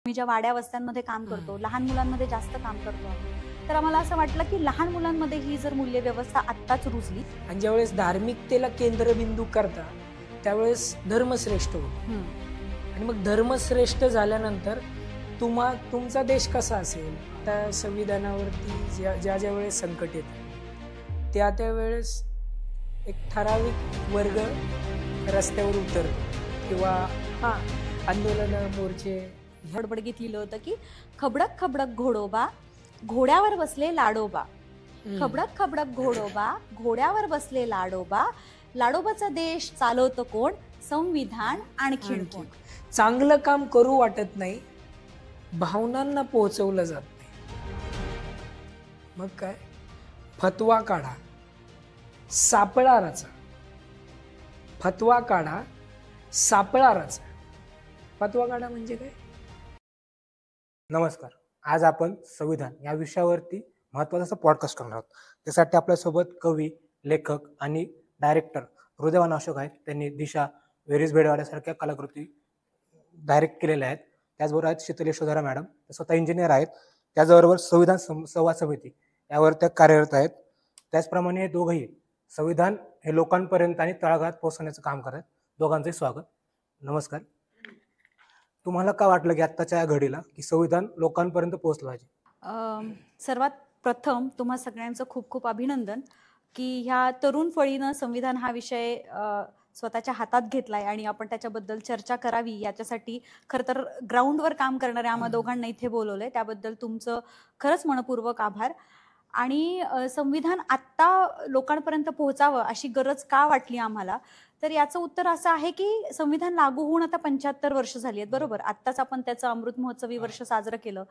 मी ज्या वाड्या वस्त्यांमध्ये काम करतो, लहान मुलांमध्ये जास्त काम करतो आम्ही. तर आम्हाला असं वाटलं की लहान मुलांमध्ये ही जर मूल्य व्यवस्था आत्ताच रुजली आणि ज्यावेळेस धार्मिकतेला केंद्रबिंदू करता त्यावेळेस धर्मश्रेष्ठ होतो. आणि मग धर्मश्रेष्ठ झाल्यानंतर तुमचा देश कसा असेल त्या संविधानावरती ज्या ज्या वेळेस संकट येतं त्यावेळेस एक ठराविक वर्ग रस्त्यावर उतरतो किंवा आंदोलन मोर्चे. बडबडगीत लिहिलं होतं की खबडक खबडक घोडोबा घोड्यावर बसले लाडोबा, खबडक खबडक घोडोबा घोड्यावर बसले लाडोबा, लाडोबाचा देश चालवतं कोण? संविधान आणखीन कोण? चांगलं काम करू वाटत नाही, भावनांना पोहोचवलं जात नाही. मग काय? फतवा काढा, सापळा रचा. फतवा काढा, सापळा रचा. फतवा काढा म्हणजे काय? नमस्कार. आज आपण संविधान या विषयावरती महत्त्वाचा पॉडकास्ट करणार आहोत. त्यासाठी आपल्यासोबत कवी, लेखक आणि डायरेक्टर हृदयवान अशोक आहेत. त्यांनी दिशा, वेरीज भेडवाड्यासारख्या कलाकृती डायरेक्ट केलेल्या आहेत. त्याचबरोबर आहेत शीतल यशोधरा मॅडम, ते स्वतः इंजिनियर आहेत. त्याचबरोबर संविधान संवाद समिती यावर त्या कार्यरत आहेत. त्याचप्रमाणे हे दोघंही संविधान हे लोकांपर्यंत आणि तळागाळात पोहोचवण्याचं काम करतात. दोघांचंही स्वागत. नमस्कार. तुम्हाला का वाटलं की आत्ताच्या या घडीला की संविधान लोकांपर्यंत पोहोचलं पाहिजे? सर्वात प्रथम तुम्हा सगळ्यांचं खूप खूप अभिनंदन की ह्या तरुण फळीनं संविधान हा विषय स्वतःच्या हातात घेतलाय आणि आपण त्याच्याबद्दल चर्चा करावी याच्यासाठी खरं तर ग्राउंडवर काम करणाऱ्या आम्हा दोघांना इथे बोलवलंय. त्याबद्दल तुमचं खरंच मनपूर्वक आभार. आणि संविधान आत्ता लोकांपर्यंत पोहोचावं अशी गरज का वाटली आम्हाला? तर याचं उत्तर असं आहे की संविधान लागू होऊन आता 75 वर्ष झाली आहेत, बरोबर. आत्ताच आपण त्याचं अमृत महोत्सवी वर्ष साजरं केलं.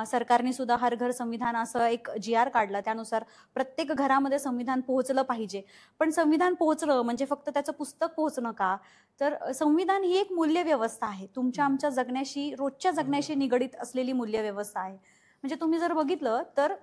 सरकारने सुद्धा हर घर संविधान असं एक GR काढला. त्यानुसार प्रत्येक घरामध्ये संविधान पोहोचलं पाहिजे. पण संविधान पोहोचलं म्हणजे फक्त त्याचं पुस्तक पोहोचणं का? तर संविधान ही एक मूल्य व्यवस्था आहे. तुमच्या आमच्या जगण्याशी, रोजच्या जगण्याशी निगडीत असलेली मूल्य व्यवस्था आहे. म्हणजे तुम्ही जर बघितलं तर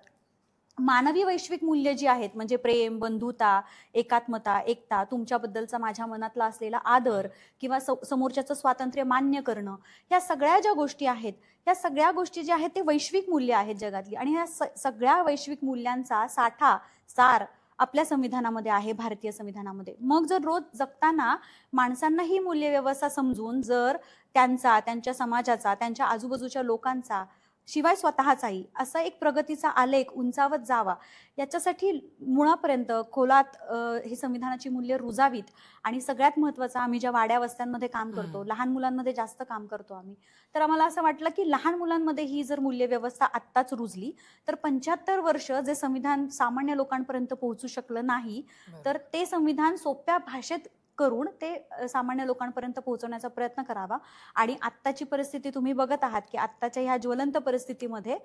मानवी वैश्विक मूल्य जी आहेत म्हणजे प्रेम, बंधुता, एकात्मता, एकता, तुमच्याबद्दलचा माझ्या मनातला असलेला आदर किंवा समोरच्याचं स्वातंत्र्य मान्य करणं, ह्या सगळ्या ज्या गोष्टी आहेत, ह्या सगळ्या गोष्टी ज्या आहेत ते वैश्विक मूल्य आहेत जगातली. आणि ह्या सगळ्या वैश्विक मूल्यांचा सार आपल्या संविधानामध्ये आहे, भारतीय संविधानामध्ये. मग जर रोज जगताना माणसांना ही मूल्य व्यवस्था समजून जर त्यांच्या समाजाचा, त्यांच्या आजूबाजूच्या लोकांचा, शिवाय स्वतःचाही असा एक प्रगतीचा आलेख उंचावत जावा, याच्यासाठी मुळापर्यंत खोलात ही संविधानाची मूल्य रुजावीत. आणि सगळ्यात महत्त्वाचं, आम्ही ज्या वाड्या वस्त्यांमध्ये काम करतो, लहान मुलांमध्ये जास्त काम करतो आम्ही, तर आम्हाला असं वाटलं की लहान मुलांमध्ये ही जर मूल्य व्यवस्था आत्ताच रुजली तर 75 वर्ष जे संविधान सामान्य लोकांपर्यंत पोहोचू शकलं नाही, तर ते संविधान सोप्या भाषेत करून ते सामान्य लोकांपर्यंत पोहोचवण्याचा प्रयत्न करावा. आणि आत्ताची परिस्थिती तुम्ही बघत आहात की आत्ताच्या ह्या ज्वलंत परिस्थितीमध्ये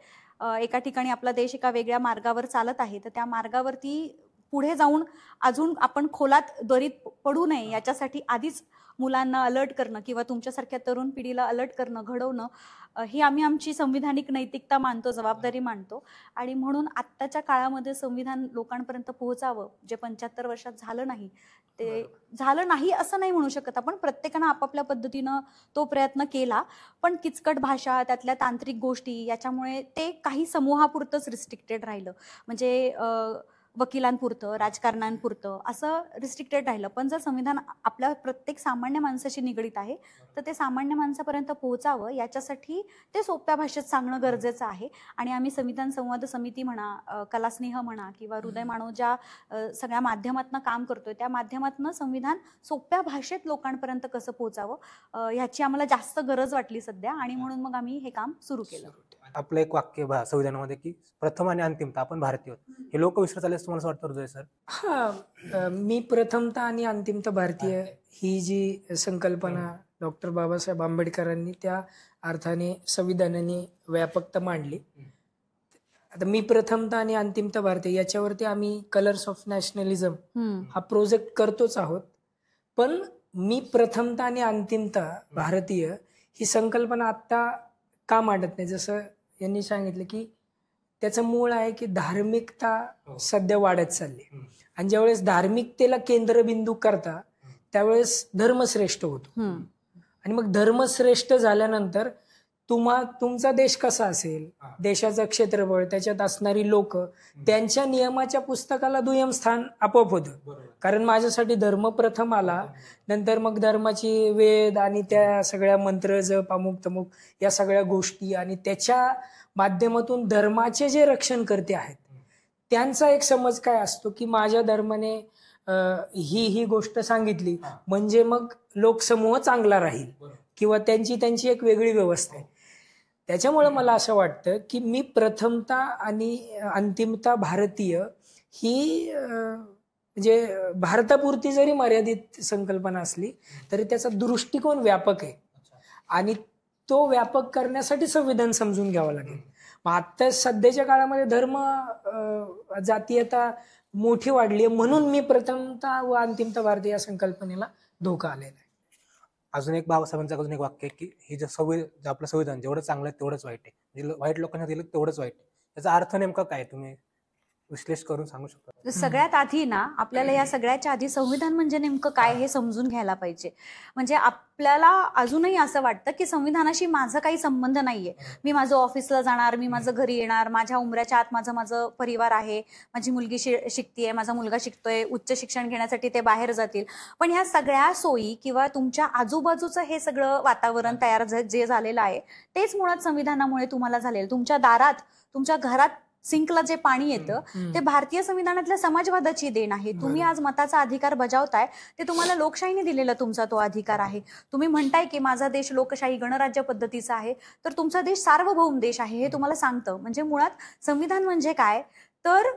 एका ठिकाणी आपला देश एका वेगळ्या मार्गावर चालत आहे. तर त्या मार्गावरती पुढे जाऊन अजून आपण खोलात दरीत पडू नये याच्यासाठी आधीच मुलांना अलर्ट करणं किंवा तुमच्यासारख्या तरुण पिढीला अलर्ट करणं, घडवणं, ही आम्ही आमची संविधानिक नैतिकता मानतो, जबाबदारी मानतो. आणि म्हणून आत्ताच्या काळामध्ये संविधान लोकांपर्यंत पोहोचावं, जे 75 वर्षात झालं नाही. ते झालं नाही असं नाही म्हणू शकत आपण, प्रत्येकानं आपापल्या पद्धतीनं तो प्रयत्न केला. पण किचकट भाषा, त्यातल्या तांत्रिक गोष्टी, याच्यामुळे ते काही समूहापुरतंच रिस्ट्रिक्टेड राहिलं. म्हणजे वकिलांपुरतं, राजकारण्यांपुरतं असं रिस्ट्रिक्टेड राहिलं. पण जर संविधान आपल्या प्रत्येक सामान्य माणसाशी निगडीत आहे तर ते सामान्य माणसापर्यंत पोहोचावं याच्यासाठी ते सोप्या भाषेत सांगणं गरजेचं आहे. आणि आम्ही संविधान संवाद समिती म्हणा, कलास्नेह म्हणा किंवा हृदय मानव ज्या सगळ्या माध्यमातून काम करतोय, त्या माध्यमातून संविधान सोप्या भाषेत लोकांपर्यंत कसं पोहोचावं ह्याची आम्हाला जास्त गरज वाटली सध्या. आणि म्हणून मग आम्ही हे काम सुरू केलं. आपलं एक वाक्य संविधानामध्ये की प्रथम आणि अंतिमता आपण भारतीय आहोत, हे लोक विसरत आले असं तुम्हाला वाटतं हृदय सर? मी प्रथमता आणि अंतिमता भारतीय ही जी संकल्पना डॉक्टर बाबासाहेब आंबेडकरांनी त्या अर्थाने संविधानाने व्यापकता मांडली. आता मी प्रथमता आणि अंतिमता भारतीय याच्यावरती आम्ही कलर्स ऑफ नॅशनलिझम हा प्रोजेक्ट करतोच आहोत. पण मी प्रथमता आणि अंतिमता भारतीय ही संकल्पना आत्ता का मांडत नाही? जसं यांनी सांगितलं की त्याचं मूळ आहे की धार्मिकता सध्या वाढत चालली. आणि ज्यावेळेस धार्मिकतेला केंद्रबिंदू करता त्यावेळेस धर्मश्रेष्ठ होतो. आणि मग धर्मश्रेष्ठ झाल्यानंतर तुमचा देश कसा असेल, देशाचं क्षेत्रफळ, त्याच्यात असणारी लोक, त्यांच्या नियमाच्या पुस्तकाला दुय्यम स्थान आपोआप होतं. कारण माझ्यासाठी धर्म प्रथम आला, नंतर मग धर्माची वेद आणि त्या सगळ्या मंत्र जप अमुक तमुक या सगळ्या गोष्टी आणि त्याच्या माध्यमातून धर्माचे जे रक्षणकर्ते आहेत त्यांचा एक समज काय असतो की माझ्या धर्माने ही गोष्ट सांगितली म्हणजे मग लोकसमूह चांगला राहील किंवा त्यांची एक वेगळी व्यवस्था आहे. त्याच्यामुळे मला असं वाटतं की मी प्रथमता आणि अंतिमता भारतीय ही म्हणजे भारतापुरती जरी मर्यादित संकल्पना असली तरी त्याचा दृष्टिकोन व्यापक आहे आणि तो व्यापक करण्यासाठी संविधान समजून घ्यावं लागेल. मग आता सध्याच्या काळामध्ये धर्म जातीयता मोठी वाढली आहे म्हणून मी प्रथमता व अंतिमता भारतीय या संकल्पनेला धोका आलेला आहे. अजून एक बाबासाहेबांचं अजून एक वाक्य आहे की हे जे आपलं संविधान जेवढं चांगलं आहे तेवढंच वाईट आहे, म्हणजे वाईट लोकांना दिलं तेवढंच वाईट आहे. त्याचा अर्थ नेमका काय तुम्ही विश्लेषण करून सांगू शकता? सगळ्यात आधी ना आपल्याला या सगळ्याच्या आधी संविधान म्हणजे नेमकं काय हे समजून घ्यायला पाहिजे. म्हणजे आपल्याला अजूनही असं वाटतं की संविधानाशी माझा काही संबंध नाहीये. मी माझं ऑफिसला जाणार, मी माझं घरी येणार, माझ्या उमऱ्याच्या आत माझं परिवार आहे, माझी मुलगी शिकतीये, माझा मुलगा शिकतोय, उच्च शिक्षण घेण्यासाठी ते बाहेर जातील. पण ह्या सगळ्या सोयी किंवा तुमच्या आजूबाजूचं हे सगळं वातावरण तयार जे झालेलं आहे तेच मुळात संविधानामुळे तुम्हाला झालेलं. तुमच्या दारात, तुमच्या घरात सिंकला जे पाणी येतं ते भारतीय संविधानातल्या समाजवादाची देण आहे. तुम्ही आज मताचा अधिकार बजावताय ते तुम्हाला लोकशाहीने दिलेला तुमचा तो अधिकार आहे. तुम्ही म्हणताय की माझा देश लोकशाही गणराज्य पद्धतीचा आहे, तर तुमचा देश सार्वभौम देश आहे हे तुम्हाला सांगतं. म्हणजे मुळात संविधान म्हणजे काय तर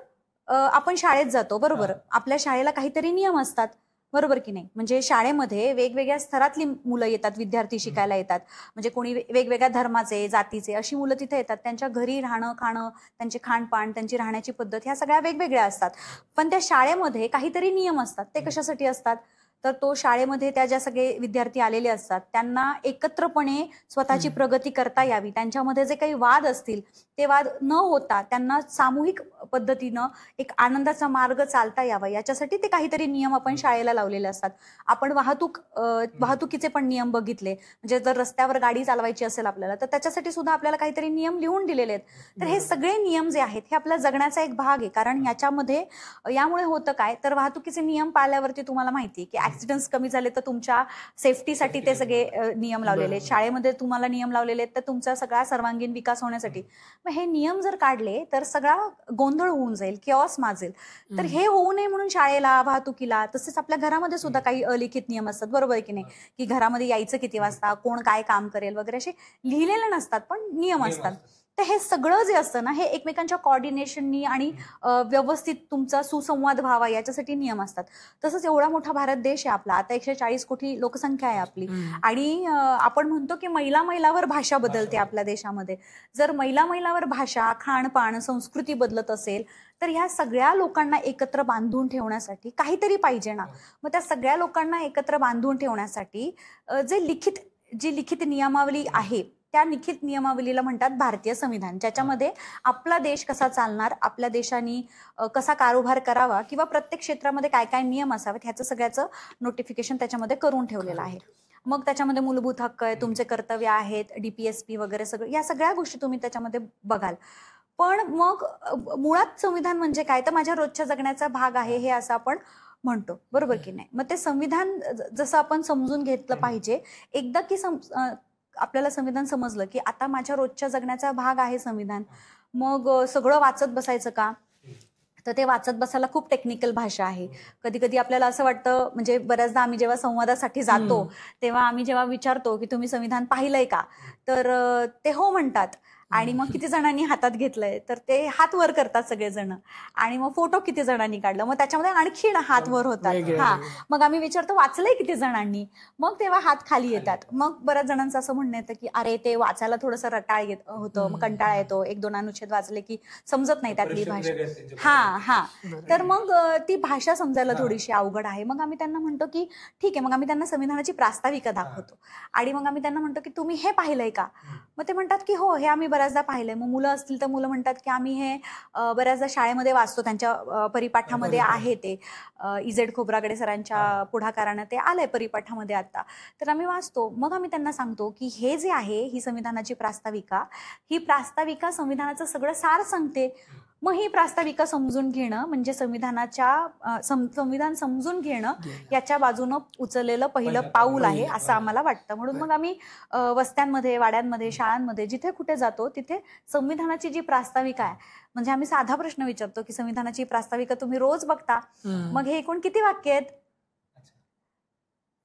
आपण शाळेत जातो बरोबर, आपल्या शाळेला काहीतरी नियम असतात बरोबर की नाही. म्हणजे शाळेमध्ये वेगवेगळ्या स्तरातली मुलं येतात, विद्यार्थी शिकायला येतात. म्हणजे कोणी वेगवेगळ्या धर्माचे, जातीचे अशी मुलं तिथे येतात. त्यांच्या घरी राहणं खाणं, त्यांचे खाणपान, त्यांची राहण्याची पद्धत ह्या सगळ्या वेगवेगळ्या असतात. पण त्या शाळेमध्ये काहीतरी नियम असतात. ते कशासाठी असतात तर तो शाळेमध्ये त्या ज्या सगळे विद्यार्थी आलेले असतात त्यांना एकत्रपणे स्वतःची प्रगती करता यावी. त्यांच्यामध्ये जे काही वाद असतील ते वाद न होता त्यांना सामूहिक पद्धतीनं एक आनंदाचा मार्ग चालता यावा याच्यासाठी ते काहीतरी नियम आपण शाळेला लावलेले असतात. आपण वाहतुकीचे पण नियम बघितले. म्हणजे जर रस्त्यावर गाडी चालवायची असेल आपल्याला तर त्याच्यासाठी सुद्धा आपल्याला काहीतरी नियम लिहून दिलेले आहेत. तर हे सगळे नियम जे आहेत हे आपल्या जगण्याचा एक भाग आहे. कारण यामुळे होतं काय तर वाहतुकीचे नियम पाळल्यावरती तुम्हाला माहिती की ऍक्सिडेंट्स कमी झाले तर तुमच्या सेफ्टीसाठी ते सगळे नियम लावलेले आहेत. शाळेमध्ये तुम्हाला नियम लावलेले आहेत तर तुमचा सगळा सर्वांगीण विकास होण्यासाठी. मग हे नियम जर काढले तर सगळा गोंधळ होऊन जाईल, किऑस माजेल. तर हे होऊ नये म्हणून शाळेला, वाहतुकीला, तसेच आपल्या घरामध्ये सुद्धा काही अलिखित नियम असतात बरोबर की नाही. की घरामध्ये यायचं किती वाजता, कोण काय काम करेल वगैरे असे लिहिलेले नसतात पण नियम असतात. तर हे सगळं जे असतं ना हे एकमेकांच्या कोऑर्डिनेशननी आणि व्यवस्थित तुमचा सुसंवाद व्हावा याच्यासाठी नियम असतात. तसंच एवढा मोठा भारत देश आहे आपला, आता 140 कोटी लोकसंख्या आहे आपली. आणि आपण म्हणतो की मैलावर भाषा बदलते आपल्या देशामध्ये. जर मैलावर भाषा, खाणपान, संस्कृती बदलत असेल तर ह्या सगळ्या लोकांना एकत्र बांधून ठेवण्यासाठी काहीतरी पाहिजे ना. मग त्या सगळ्या लोकांना एकत्र बांधून ठेवण्यासाठी जी लिखित नियमावली आहे त्या लिखित नियमावलीला म्हणतात भारतीय संविधान. ज्याच्यामध्ये आपला देश कसा चालणार, आपल्या देशाने कसा कारोबार करावा किंवा प्रत्येक क्षेत्रामध्ये काय काय नियम असावेत ह्याचं सगळ्याचं नोटिफिकेशन त्याच्यामध्ये करून ठेवलेलं आहे. मग त्याच्यामध्ये मूलभूत हक्क आहे, तुमचे कर्तव्य आहेत, DPSP वगैरे सगळं या सगळ्या गोष्टी तुम्ही त्याच्यामध्ये बघाल. पण मग मुळात संविधान म्हणजे काय तर माझ्या रोजच्या जगण्याचा भाग आहे हे असं आपण म्हणतो बरोबर की नाही. मग ते संविधान जसं आपण समजून घेतलं पाहिजे. एकदा की आपल्याला संविधान समजलं की आता माझ्या रोजच्या जगण्याचा भाग आहे संविधान, मग सगळं वाचत बसायचं का तर ते वाचत बसायला खूप टेक्निकल भाषा आहे. कधी कधी आपल्याला असं वाटतं, म्हणजे बऱ्याचदा आम्ही जेव्हा संवादासाठी जातो तेव्हा आम्ही जेव्हा विचारतो की तुम्ही संविधान पाहिलंय का तर ते हो म्हणतात. आणि मग किती जणांनी हातात घेतलंय तर ते हात वर करतात सगळेजण. आणि मग फोटो किती जणांनी काढलं मग त्याच्यामध्ये आणखी हात वर होतात. मग आम्ही विचारतो वाचलंय किती जणांनी, मग तेव्हा हात खाली येतात. मग बऱ्याच जणांचं असं म्हणणं येतं की अरे ते वाचायला थोडंसं रटाळ येत होतं, मग कंटाळा येतो, 1-2 अनुच्छेद वाचले की समजत नाही त्यातली भाषा. तर मग ती भाषा समजायला थोडीशी अवघड आहे. मग आम्ही त्यांना म्हणतो की ठीक आहे, मग आम्ही त्यांना संविधानाची प्रास्ताविका दाखवतो आणि मग आम्ही त्यांना म्हणतो की तुम्ही हे पाहिलंय का. मग ते म्हणतात की हो हे आम्ही बऱ्याचदा पाहिलंय, मग मुलं असतील तर मुलं म्हणतात की आम्ही हे बऱ्याचदा शाळेमध्ये वाचतो, त्यांच्या परिपाठामध्ये आहे ते इजेड खोब्रागडे सरांच्या पुढाकारानं ते आलंय परिपाठामध्ये आता, तर आम्ही वाचतो. मग आम्ही त्यांना सांगतो की हे जे आहे ही संविधानाची प्रास्ताविका, ही प्रास्ताविका संविधानाचं सगळं सार सांगते. मग ही प्रास्ताविका समजून घेणं म्हणजे संविधान समजून घेणं याच्या बाजूनं उचललेलं पहिलं पाऊल आहे असं आम्हाला वाटतं. म्हणून मग आम्ही वस्त्यांमध्ये, वाड्यांमध्ये, शाळांमध्ये जिथे कुठे जातो तिथे संविधानाची जी प्रास्ताविका आहे, म्हणजे आम्ही साधा प्रश्न विचारतो की संविधानाची प्रास्ताविका तुम्ही रोज बघता, मग हे एकूण किती वाक्य आहेत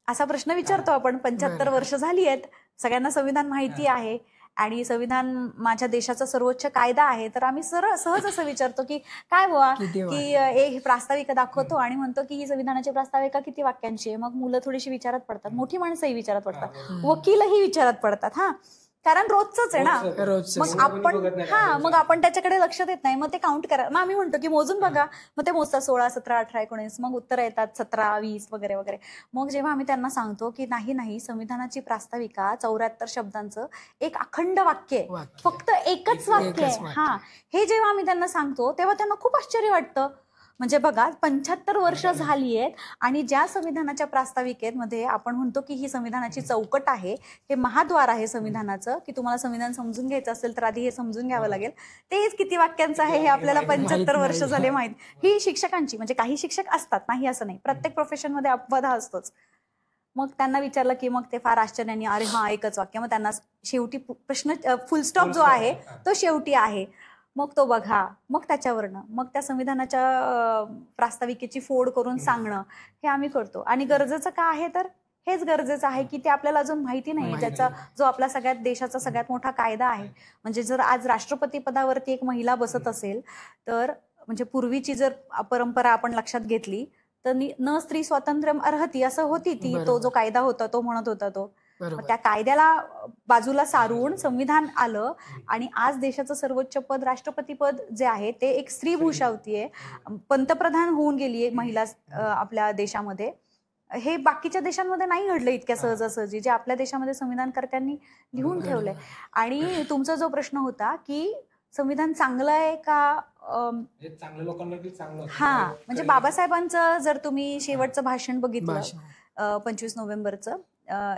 असा प्रश्न विचारतो आपण. 75 वर्ष झाली आहेत, सगळ्यांना संविधान माहिती आहे आणि संविधान माझ्या देशाचा सर्वोच्च कायदा आहे, तर आम्ही सहज असं विचारतो की काय बुवा की एक प्रास्ताविका दाखवतो आणि म्हणतो की ही संविधानाची प्रास्ताविका किती वाक्यांची आहे. मग मुलं थोडीशी विचारात पडतात, मोठी माणसंही विचारात पडतात, वकीलही विचारात पडतात. कारण रोजच आहे ना, मग आपण त्याच्याकडे लक्ष देत नाही, मग ते काउंट करा. मग आम्ही म्हणतो की मोजून बघा, मग ते मोजतात 16, 17, 18, 19, मग उत्तर येतात 17, 20 वगैरे वगैरे. मग जेव्हा आम्ही त्यांना सांगतो की नाही संविधानाची प्रास्ताविका 74 शब्दांचं एक अखंड वाक्य आहे, फक्त एकच वाक्य आहे, हे जेव्हा आम्ही त्यांना सांगतो तेव्हा त्यांना खूप आश्चर्य वाटतं. म्हणजे बघा 75 वर्ष झाली आहेत आणि ज्या संविधानाच्या प्रास्ताविकेमध्ये आपण म्हणतो की ही संविधानाची चौकट आहे, हे महाद्वार आहे संविधानाचं, की तुम्हाला संविधान समजून घ्यायचं असेल तर आधी हे समजून घ्यावं लागेल, तेच किती वाक्यांचं आहे हे आपल्याला 75 वर्ष झाले माहीत. ही शिक्षकांची, म्हणजे काही शिक्षक असतात, नाही असं नाही, प्रत्येक प्रोफेशनमध्ये अपवाद हा असतोच. मग त्यांना विचारलं की मग ते फार आश्चर्याने अरे एकच वाक्य. मग त्यांना शेवटी प्रश्न फुलस्टॉप जो आहे तो शेवटी आहे, मग तो बघा, मग त्याच्यावरनं मग त्या संविधानाच्या प्रास्ताविकेची फोड करून सांगणं हे आम्ही करतो. आणि गरजेचं का आहे तर हेच गरजेचं आहे की ते आपल्याला अजून माहिती नाही, ज्याचा जो आपला सगळ्यात देशाचा सगळ्यात मोठा कायदा आहे. म्हणजे जर आज राष्ट्रपती पदावरती एक महिला बसत असेल तर, म्हणजे पूर्वीची जर परंपरा आपण लक्षात घेतली तर न स्त्री स्वातंत्र्यम अर्हती असं होती ती, तो जो कायदा होता तो म्हणत होता तो. त्या कायद्याला बाजूला सारून संविधान आलं आणि आज देशाचं सर्वोच्च पद राष्ट्रपती पद जे आहे ते एक स्त्री भूषावती आहे, पंतप्रधान होऊन गेली आहे महिला आपल्या देशामध्ये. हे बाकीच्या देशांमध्ये नाही घडलं इतक्या सहजासहजी, जे आपल्या देशामध्ये संविधानकर्त्यांनी लिहून ठेवलंय. आणि तुमचा जो प्रश्न होता की संविधान चांगलं आहे का, चांगल्या लोकांना चांगलं, म्हणजे बाबासाहेबांचं जर तुम्ही शेवटचं भाषण बघितलं 25 नोव्हेंबरचं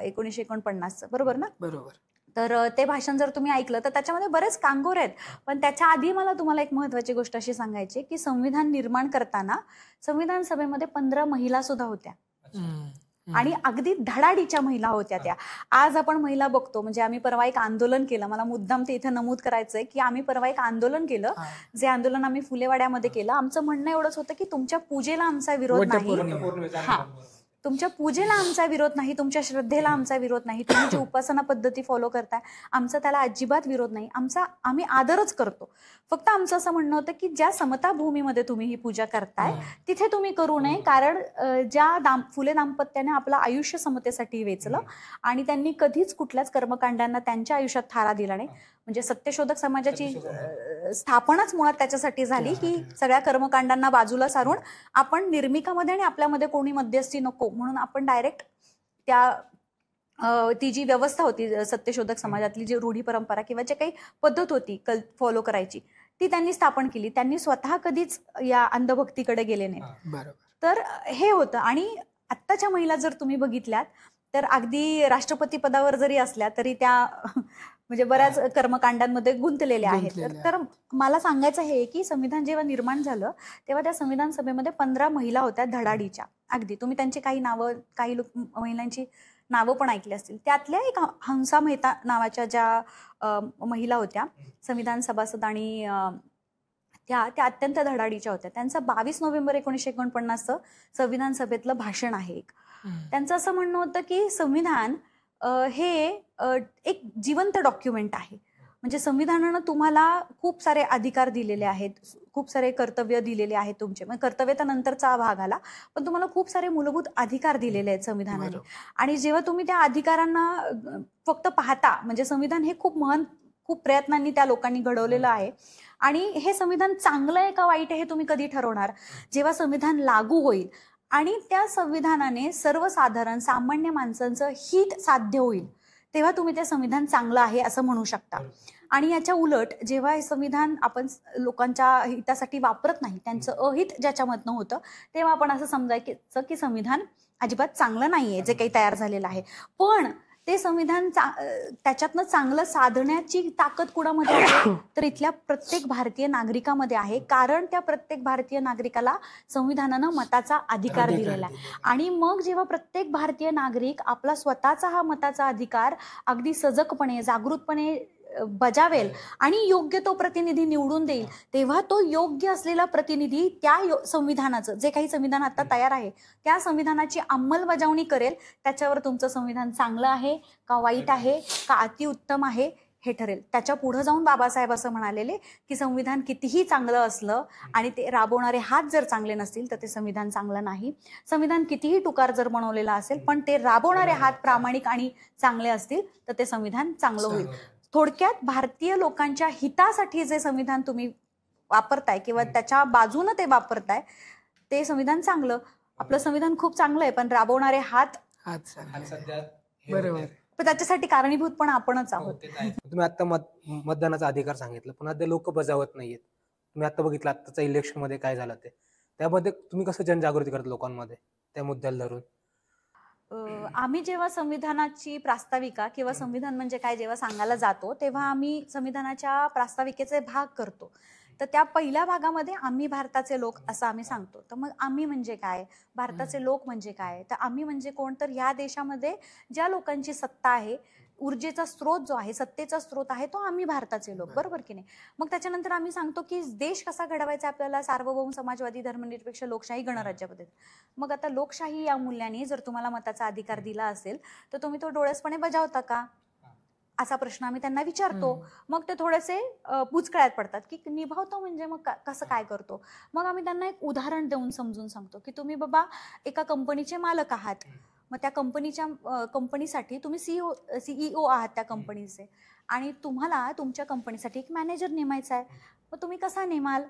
1949, बरोबर ना? बरोबर. तर ते भाषण जर तुम्ही ऐकलं तर त्याच्यामध्ये बरेच कांगोर आहेत. पण त्याच्या आधी मला तुम्हाला एक महत्वाची गोष्ट अशी सांगायची की संविधान निर्माण करताना संविधान सभेमध्ये 15 महिला सुद्धा होत्या आणि अगदी धडाडीच्या महिला होत्या त्या. आज आपण महिला बघतो, म्हणजे आम्ही परवा एक आंदोलन केलं, मला मुद्दाम ते इथे नमूद करायचंय की आम्ही परवा एक आंदोलन केलं, जे आंदोलन आम्ही फुलेवाड्यामध्ये केलं. आमचं म्हणणं एवढंच होतं की तुमच्या पूजेला आमचा विरोध नाही, तुमच्या पूजेला आमचा विरोध नाही, तुमच्या श्रद्धेला आमचा विरोध नाही, तुम्ही जी उपासना पद्धती फॉलो करताय आमचा त्याला अजिबात विरोध नाही, आम्ही आदरच करतो. फक्त आमचं असं म्हणणं होतं की ज्या समता भूमीमध्ये तुम्ही ही पूजा करताय तिथे तुम्ही करू नये, कारण ज्या फुले दाम्पत्याने आपलं आयुष्य समतेसाठी वेचलं आणि त्यांनी कधीच कुठल्याच कर्मकांडांना त्यांच्या आयुष्यात थारा दिला नाही. म्हणजे सत्यशोधक समाजाची स्थापनाच मुळात त्याच्यासाठी झाली की सगळ्या कर्मकांडांना बाजूला सारून आपण निर्मिकामध्ये आणि आपल्यामध्ये कोणी मध्यस्थी नको म्हणून आपण डायरेक्ट ती जी व्यवस्था होती सत्यशोधक समाजातली, जी रूढी परंपरा किंवा जे काही पद्धत होती फॉलो करायची ती त्यांनी स्थापन केली. त्यांनी स्वतः कधीच या अंधभक्तीकडे गेले नाहीत. तर हे होतं. आणि आत्ताच्या महिला जर तुम्ही बघितल्यात तर अगदी राष्ट्रपती पदावर जरी असल्या तरी त्या म्हणजे बऱ्याच कर्मकांडांमध्ये गुंतलेल्या आहेत. तर मला सांगायचं हे की संविधान जेव्हा निर्माण झालं तेव्हा त्या संविधान सभेमध्ये 15 महिला होत्या धडाडीच्या. अगदी तुम्ही त्यांची काही नावं, काही महिलांची नावं पण ऐकली असतील. त्यातल्या एक हंसा मेहता नावाच्या ज्या महिला होत्या संविधान सभासद आणि त्या अत्यंत धडाडीच्या होत्या. त्यांचं 22 नोव्हेंबर 1949 संविधान सभेतलं भाषण आहे. त्यांचं असं म्हणणं होतं की संविधान हे एक जिवंत डॉक्युमेंट आहे. म्हणजे संविधानानं तुम्हाला खूप सारे अधिकार दिलेले आहेत, खूप सारे कर्तव्य दिलेले आहेत तुमचे. म्हणजे कर्तव्य तर नंतरचा भाग आला, पण तुम्हाला खूप सारे मूलभूत अधिकार दिलेले आहेत संविधानाने. आणि जेव्हा तुम्ही त्या अधिकारांना फक्त पाहता, म्हणजे संविधान हे खूप प्रयत्नांनी त्या लोकांनी घडवलेलं आहे. आणि हे संविधान चांगलं आहे का वाईट आहे हे तुम्ही कधी ठरवणार? जेव्हा संविधान लागू होईल आणि त्या संविधानाने सर्वसाधारण सामान्य माणसांचं हित साध्य होईल तेव्हा तुम्ही ते संविधान चांगलं आहे असं म्हणू शकता. आणि याच्या उलट जेव्हा हे संविधान आपण लोकांच्या हितासाठी वापरत नाही, त्यांचं अहित ज्याच्यामधनं होतं, तेव्हा आपण असं समजायचं की संविधान अजिबात चांगलं नाहीये जे काही तयार झालेलं आहे. पण ते संविधान त्याच्यातनं चांगलं साधण्याची ताकद कुणामध्ये आहे, तर इथल्या प्रत्येक भारतीय नागरिकामध्ये आहे. कारण त्या प्रत्येक भारतीय नागरिकाला संविधानानं मताचा अधिकार दिलेला आहे. आणि मग जेव्हा प्रत्येक भारतीय नागरिक आपला स्वतःचा हा मताचा अधिकार अगदी सजगपणे, जागृतपणे बजावेल आणि योग्य तो प्रतिनिधी निवडून देईल, तेव्हा तो योग्य असलेला प्रतिनिधी त्या संविधानाचं, जे काही संविधान आता तयार आहे त्या संविधानाची अंमलबजावणी करेल. त्याच्यावर तुमचं संविधान चांगलं आहे का वाईट आहे का अतिउत्तम आहे हे ठरेल. त्याच्या पुढे जाऊन बाबासाहेब असं म्हणालेले की संविधान कितीही चांगलं असलं आणि ते राबवणारे हात जर चांगले नसतील तर ते संविधान चांगलं नाही. संविधान कितीही टुकार जर बनवलेलं असेल पण ते राबवणारे हात प्रामाणिक आणि चांगले असतील तर ते संविधान चांगलं होईल. थोडक्यात भारतीय लोकांच्या हितासाठी जे संविधान तुम्ही वापरताय किंवा त्याच्या बाजूनं ते वापरताय ते संविधान चांगलं. आपलं संविधान खूप चांगलं आहे पण राबवणारे हात बरोबर, पण त्याच्यासाठी कारणीभूत पण आपणच आहोत. तुम्ही आता मतदानाचा अधिकार सांगितलं पण आता लोक बजावत नाहीयेत. तुम्ही आता बघितलं आताच्या इलेक्शन मध्ये काय झालं ते, त्यामध्ये तुम्ही कसं जनजागृती करता लोकांमध्ये त्या मुद्द्याला धरून? आम्ही जेव्हा संविधानाची प्रास्ताविका किंवा संविधान म्हणजे काय जेव्हा सांगायला जातो तेव्हा आम्ही संविधानाच्या प्रास्ताविकेचे भाग करतो. तर त्या पहिल्या भागामध्ये आम्ही भारताचे लोक असं आम्ही सांगतो. तर मग आम्ही म्हणजे काय, भारताचे लोक म्हणजे काय, तर आम्ही म्हणजे कोण, तर ह्या देशामध्ये ज्या लोकांची सत्ता आहे, ऊर्जेचा स्रोत जो आहे, सत्तेचा स्रोत आहे, तो आम्ही भारताचे लोक, बरोबर की नाही. मग त्याच्यानंतर आम्ही सांगतो की देश कसा घडवायचा आपल्याला, सार्वभौम समाजवादी धर्मनिरपेक्ष लोकशाही गणराज्य पद्धती. मग आता लोकशाही या मूल्याने जर तुम्हाला मताचा अधिकार दिला असेल तर तुम्ही तो डोळसपणे बजावता का, असा प्रश्न आम्ही त्यांना विचारतो. मग ते थोडेसे बुचकळ्यात पडतात की निभावतो म्हणजे मग कसं काय करतो. मग आम्ही त्यांना एक उदाहरण देऊन समजून सांगतो की तुम्ही बाबा एका कंपनीचे मालक आहात, मग त्या कंपनीसाठी तुम्ही सीईओ आहात त्या कंपनीचे आणि तुम्हाला तुमच्या कंपनीसाठी एक मॅनेजर नेमायचा आहे. मग तुम्ही कसा नेमाल.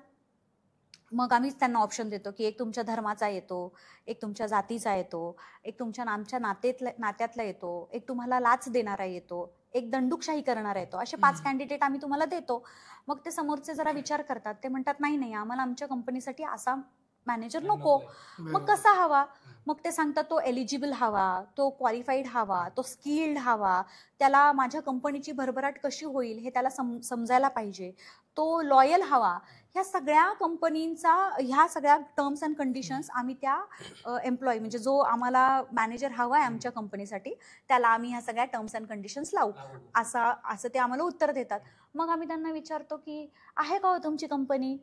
मग आम्ही त्यांना ऑप्शन देतो की एक तुमच्या धर्माचा येतो, एक तुमच्या जातीचा येतो, एक तुमच्या आमच्या नात्यातला येतो, एक तुम्हाला लाच देणारा येतो, एक दंडुकशाही करणारा येतो. असे 5 कॅन्डिडेट आम्ही तुम्हाला देतो. मग ते समोरचे जरा विचार करतात, ते म्हणतात नाही आम्हाला आमच्या कंपनीसाठी असा मॅनेजर नको. मग कसा हवा. मग ते सांगतात तो एलिजिबल हवा, तो क्वालिफाईड हवा, तो स्किल्ड हवा, त्याला माझ्या कंपनीची भरभराट कशी होईल हे त्याला समजायला पाहिजे, तो लॉयल हवा. ह्या सगळ्या कंपनींचा ह्या सगळ्या टर्म्स अँड कंडिशन्स आम्ही त्या एम्प्लॉई म्हणजे जो आम्हाला मॅनेजर हवा आहे आमच्या कंपनीसाठी त्याला आम्ही ह्या सगळ्या टर्म्स अँड कंडिशन्स लावू असं ते आम्हाला उत्तर देतात. मग आम्ही त्यांना विचारतो की आहे का हो तुमची कंपनी.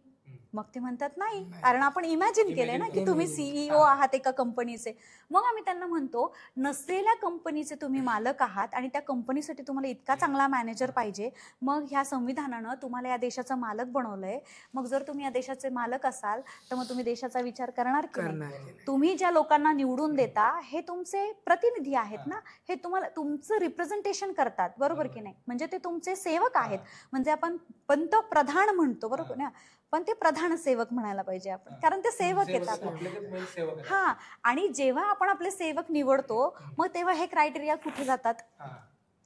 मग ते म्हणतात नाही, कारण आपण इमॅजिन केलंय ना की तुम्ही सीईओ आहात एका कंपनीचे. मग आम्ही त्यांना म्हणतो नसलेल्या कंपनीचे तुम्ही मालक आहात आणि त्या कंपनीसाठी तुम्हाला इतका चांगला मॅनेजर पाहिजे. मग ह्या संविधानानं तुम्हाला या देशाचा मालक बनवलंय. मग जर तुम्ही या देशाचे मालक असाल तर मग तुम्ही देशाचा विचार करणार की नाही. तुम्ही ज्या लोकांना निवडून देता हे तुमचे प्रतिनिधी आहेत ना, हे तुम्हाला तुमचं रिप्रेझेंटेशन करतात, बरोबर की नाही. म्हणजे ते तुमचे सेवक आहेत. म्हणजे आपण पंतप्रधान म्हणतो, बरोबर ना, पण ते प्रधान सेवक म्हणायला पाहिजे आपण, कारण ते सेवक आहेत आपले. हा, आणि जेव्हा आपण आपले सेवक निवडतो मग तेव्हा हे क्रायटेरिया कुठे जातात.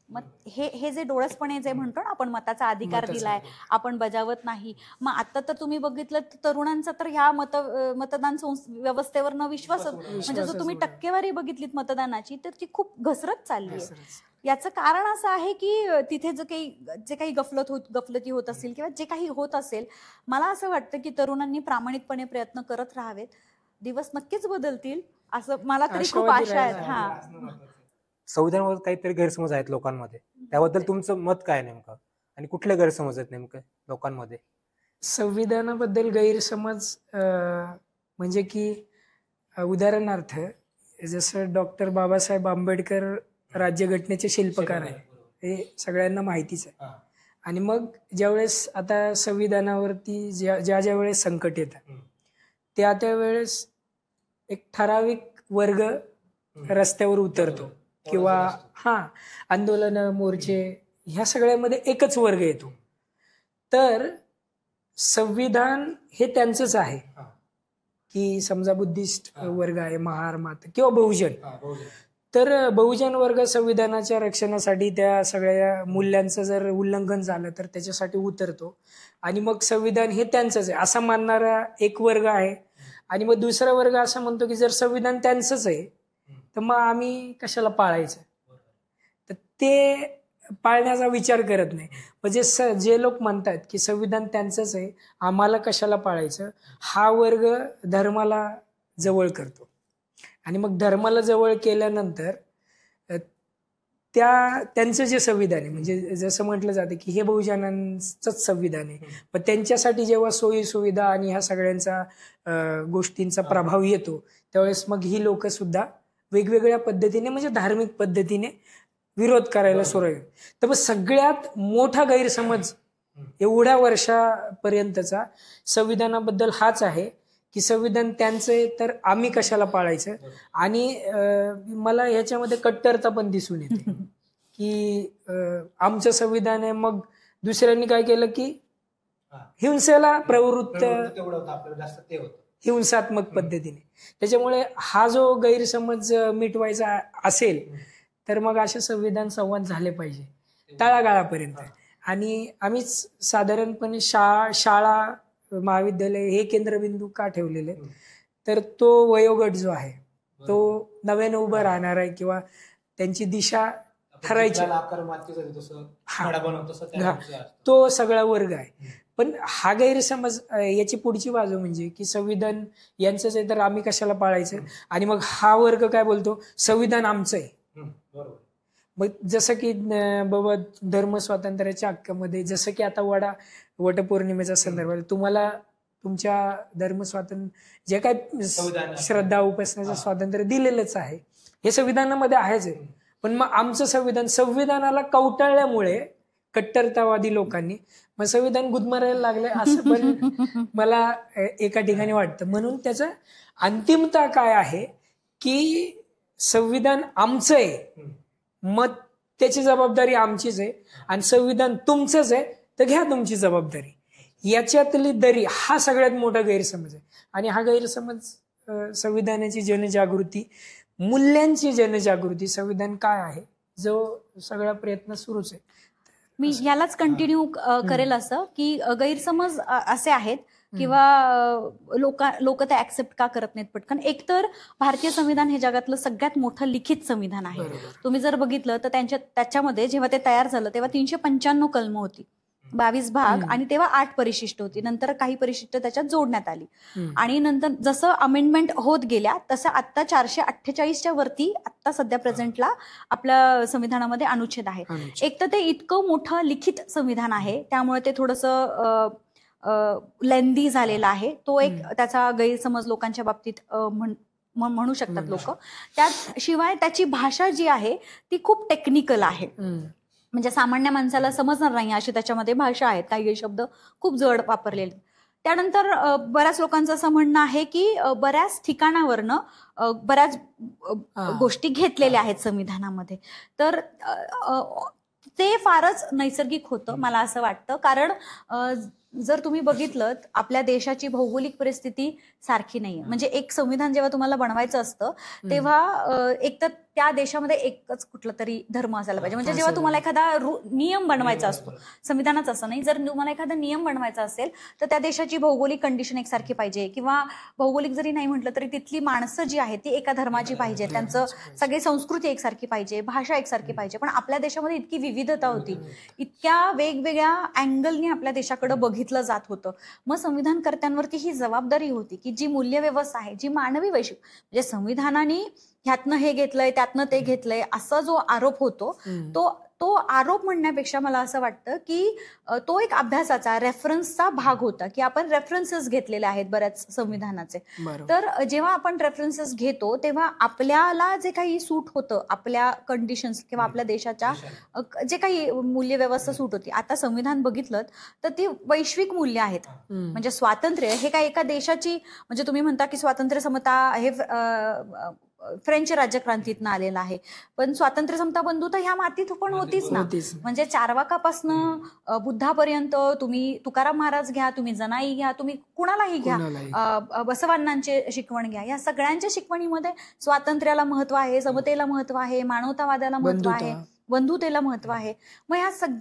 मग हे जे डोळसपणे जे म्हणतो ना आपण मताचा अधिकार दिलाय आपण बजावत नाही. मग आता तर तुम्ही बघितलं तरुणांचा तर ह्या मतदान व्यवस्थेवर न विश्वास, म्हणजे जर तुम्ही टक्केवारी बघितलीत मतदानाची तर ती खूप घसरत चालली आहे. याचं कारण असं आहे की तिथे जे काही गफलती होत असेल किंवा जे काही होत असेल, मला असं वाटतं की तरुणांनी प्रामाणिकपणे प्रयत्न करत राहावेत. दिवस नक्कीच बदलतील असं मला तरी खूप आशा आहे. हा, संविधानावर काहीतरी गैरसमज आहेत लोकांमध्ये, त्याबद्दल तुमचं मत काय नेमकं आणि कुठले गैरसमज आहेत नेमकं लोकांमध्ये? संविधानाबद्दल गैरसमज म्हणजे की उदाहरणार्थ जसं डॉक्टर बाबासाहेब आंबेडकर राज्यघटनेचे शिल्पकार आहे, हे सगळ्यांना माहितीच आहे. आणि मग ज्यावेळेस आता संविधानावरती ज्या वेळेस संकट येतात त्यावेळेस एक ठराविक वर्ग रस्त्यावर उतरतो किंवा आंदोलन मोर्चे ह्या सगळ्यामध्ये एकच वर्ग येतो. तर संविधान हे त्यांचंच आहे की समजा बुद्धिस्ट वर्ग आहे, महार, माता किंवा बहुजन, तर बहुजन वर्ग संविधानाच्या रक्षणासाठी त्या सगळ्या मूल्यांचं जर उल्लंघन झालं तर त्याच्यासाठी उतरतो आणि मग संविधान हे त्यांचंच आहे असं मानणारा एक वर्ग आहे. आणि मग दुसरा वर्ग असं म्हणतो की जर संविधान त्यांचंच आहे तर मग आम्ही कशाला पाळायचं. तर ते पाळण्याचा विचार करत नाही. म्हणजे जे लोक म्हणतात की संविधान त्यांचंच आहे आम्हाला कशाला पाळायचं, हा वर्ग धर्माला जवळ करतो. आणि मग धर्माला जवळ केल्यानंतर त्यांचं जे संविधान आहे म्हणजे जसं म्हटलं जातं की हे बहुजनांचंच संविधान आहे, पण त्यांच्यासाठी जेव्हा सोयी सुविधा आणि ह्या सगळ्यांचा गोष्टींचा प्रभाव येतो त्यावेळेस मग ही लोक सुद्धा वेगवेगळ्या पद्धतीने म्हणजे धार्मिक पद्धतीने विरोध करायला सुरू आहे. तर मग सगळ्यात मोठा गैरसमज एवढ्या वर्षापर्यंतचा संविधानाबद्दल हाच आहे की संविधान त्यांचं आहे तर आम्ही कशाला पाळायचं. आणि मला ह्याच्यामध्ये कट्टरता पण दिसून येते की आमचं संविधान आहे मग दुसऱ्यांनी काय केलं की हिंसेला प्रवृत्त हिंसात्मक पद्धतीने. त्याच्यामुळे हा जो गैरसमज मिटवायचा असेल तर मग असे संविधान संवाद झाले पाहिजे तळागाळापर्यंत. आणि आम्हीच साधारणपणे शाळा महाविद्यालय हे केंद्रबिंदू का ठेवलेले तर तो वयोगट जो आहे तो नव्याने उभं राहणार आहे किंवा त्यांची दिशा ठरायची तो सगळा वर्ग आहे. पण हा गैरसमज याची पुढची बाजू म्हणजे की संविधान यांचंच आहे तर आम्ही कशाला पाळायचं. आणि मग हा वर्ग काय बोलतो संविधान आमचं आहे. मग जसं की बाबा धर्म स्वातंत्र्याच्या हक्कामध्ये जसं की आता वटपौर्णिमेचा संदर्भ तुम्हाला तुमच्या धर्म स्वातंत्र्य जे काय श्रद्धा उपासनेचं स्वातंत्र्य दिलेलंच आहे हे संविधानामध्ये आहेच आहे. पण मग आमचं संविधानाला कवटाळल्यामुळे कट्टरतावादी लोकांनी मग संविधान गुदमरायला लागले असं पण मला एका ठिकाणी वाटतं. म्हणून त्याचं अंतिमता काय आहे की संविधान आमचं आहे मग त्याची जबाबदारी आमचीच आहे आणि संविधान तुमचंच आहे तर घ्या तुमची जबाबदारी. याच्यातली दरी हा सगळ्यात मोठा गैरसमज आहे. आणि हा गैरसमज संविधानाची जनजागृती मूल्यांची जनजागृती संविधान काय आहे जो सगळा प्रयत्न सुरूच आहे. मी यालाच कंटिन्यू करेल असं की गैरसमज असे आहेत किंवा लोक ते ऍक्सेप्ट का करत नाहीत पटकन. एकतर भारतीय संविधान हे जगातलं सगळ्यात मोठं लिखित संविधान आहे. तुम्ही जर बघितलं तर त्याच्यामध्ये जेव्हा ते तयार झालं तेव्हा 395 कलमं होती, 22 भाग आणि तेव्हा 8 परिशिष्ट होती. नंतर काही परिशिष्ट त्याच्यात जोडण्यात आली आणि नंतर जसं अमेंडमेंट होत गेल्या तसं आता 448च्या वरती आता सध्या प्रेझेंटला आपल्या संविधानामध्ये अनुच्छेद आहे. एक तर ते इतकं मोठं लिखित संविधान आहे त्यामुळे ते थोडंसं लेंदी झालेला आहे. तो एक त्याचा गैरसमज लोकांच्या बाबतीत म्हणू शकतात लोक. त्याशिवाय त्याची भाषा जी आहे ती खूप टेक्निकल आहे. म्हणजे सामान्य माणसाला समजणार नाही अशी त्याच्यामध्ये भाषा आहेत. काही शब्द खूप जड वापरलेले. त्यानंतर बऱ्याच लोकांचं असं म्हणणं आहे की बऱ्याच ठिकाणावरनं बऱ्याच गोष्टी घेतलेल्या आहेत संविधानामध्ये. तर ते फारच नैसर्गिक होतं मला असं वाटतं. कारण जर तुम्ही बघितलं आपल्या देशाची भौगोलिक परिस्थिती सारखी नाहीये. म्हणजे एक संविधान जेव्हा तुम्हाला बनवायचं असतं तेव्हा एक तर त्या देशामध्ये एकच कुठला तरी धर्म असायला पाहिजे. म्हणजे जेव्हा तुम्हाला एखादा नियम बनवायचा असतो, संविधानाच असं नाही, जर तुम्हाला एखादा नियम बनवायचा असेल तर त्या देशाची भौगोलिक कंडिशन एकसारखी पाहिजे किंवा भौगोलिक जरी नाही म्हटलं तरी तिथली माणसं जी आहेत ती एका धर्माची पाहिजे, त्यांचं सगळी संस्कृती एकसारखी पाहिजे, भाषा एकसारखी पाहिजे. पण आपल्या देशामध्ये इतकी विविधता होती, इतक्या वेगवेगळ्या अँगलने आपल्या देशाकडे बघितलं जात होतं. मग संविधानकर्त्यांवरती ही जबाबदारी होती की जी मूल्यव्यवस्था आहे, जी मानवी वैशिष्ट्य, म्हणजे संविधानाने ह्यातनं हे घेतलंय त्यातनं ते घेतलंय असा जो आरोप होतो तो आरोप म्हणण्यापेक्षा मला असं वाटतं की तो एक अभ्यासाचा रेफरन्सचा भाग होता की आपण रेफरन्सेस घेतलेले आहेत बऱ्याच संविधानाचे. तर जेव्हा आपण रेफरन्सेस घेतो तेव्हा आपल्याला जे काही सूट होतं आपल्या कंडिशन्स किंवा आपल्या देशाच्या जे काही मूल्यव्यवस्था सूट होती. आता संविधान बघितलं तर ती वैश्विक मूल्य आहेत. म्हणजे स्वातंत्र्य हे काय एका देशाची, म्हणजे तुम्ही म्हणता की स्वातंत्र्य समता हे फ्रेंच राज्यक्रांतीतनं आलेला आहे. पण स्वातंत्र्य समता बंधू तर ह्या मातीत पण होतीच ना. म्हणजे चार्वाकापासनं बुद्धापर्यंत तुम्ही तुकाराम महाराज घ्या, तुम्ही जनाई घ्या, तुम्ही कुणालाही घ्या, बसवांनांचे शिकवण घ्या, या सगळ्यांच्या शिकवणीमध्ये स्वातंत्र्याला महत्व आहे, समतेला महत्व आहे, मानवतावादाला महत्व आहे, बंधुतेला महत्व आहे. मग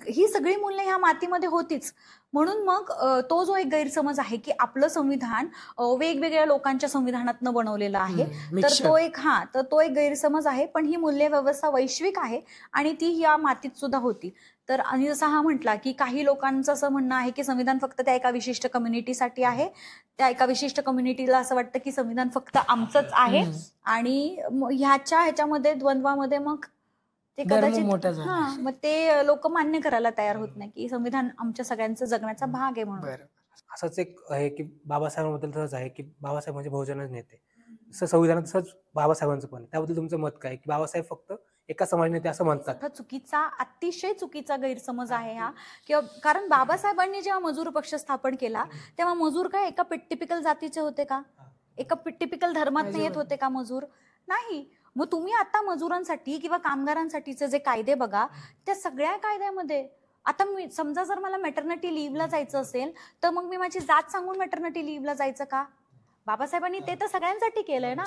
ही सगळी मूल्य ह्या मातीमध्ये होतीच. म्हणून मग तो जो एक गैरसमज आहे की आपलं संविधान वेगवेगळ्या लोकांच्या संविधानातनं बनवलेलं आहे, तर तो एक गैरसमज आहे. पण ही मूल्य व्यवस्था वैश्विक आहे आणि ती या मातीत सुद्धा होती. तर आणि जसा हा म्हटला की काही लोकांचं असं म्हणणं आहे की संविधान फक्त त्या एका विशिष्ट कम्युनिटीसाठी आहे, त्या एका विशिष्ट कम्युनिटीला असं वाटतं की संविधान फक्त आमचंच आहे आणि ह्याच्यामध्ये द्वंद्वामध्ये मग ते कदाचित मग ते लोक मान्य करायला तयार होत नाही की संविधान आमच्या सगळ्यांचा जगण्याचा भाग आहे म्हणून. असंच एक आहे की बाबासाहेबांबद्दल तसंच आहे की बाबासाहेब म्हणजे बहुजनच नेते, जसं संविधानात तसंच बाबासाहेबांचं पण. त्याबद्दल तुमचं मत काय की बाबासाहेब फक्त एका समाज नेते असं म्हणतात? अतिशय चुकीचा गैरसमज आहे हा. किंवा कारण बाबासाहेबांनी जेव्हा मजूर पक्ष स्थापन केला तेव्हा मजूर काय एका टिपिकल जातीचे होते का? एका टिपिकल धर्मात येत होते का मजूर? नाही. मग तुम्ही आता मजुरांसाठी किंवा कामगारांसाठीचे जे कायदे बघा, त्या सगळ्या कायद्यामध्ये आता मी समजा जर मला मॅटर्निटी लिव्हला जायचं असेल तर मग मी माझी जात सांगून मॅटर्निटी लिव्हला जायचं का? बाबासाहेबांनी ते तर सगळ्यांसाठी केलंय ना.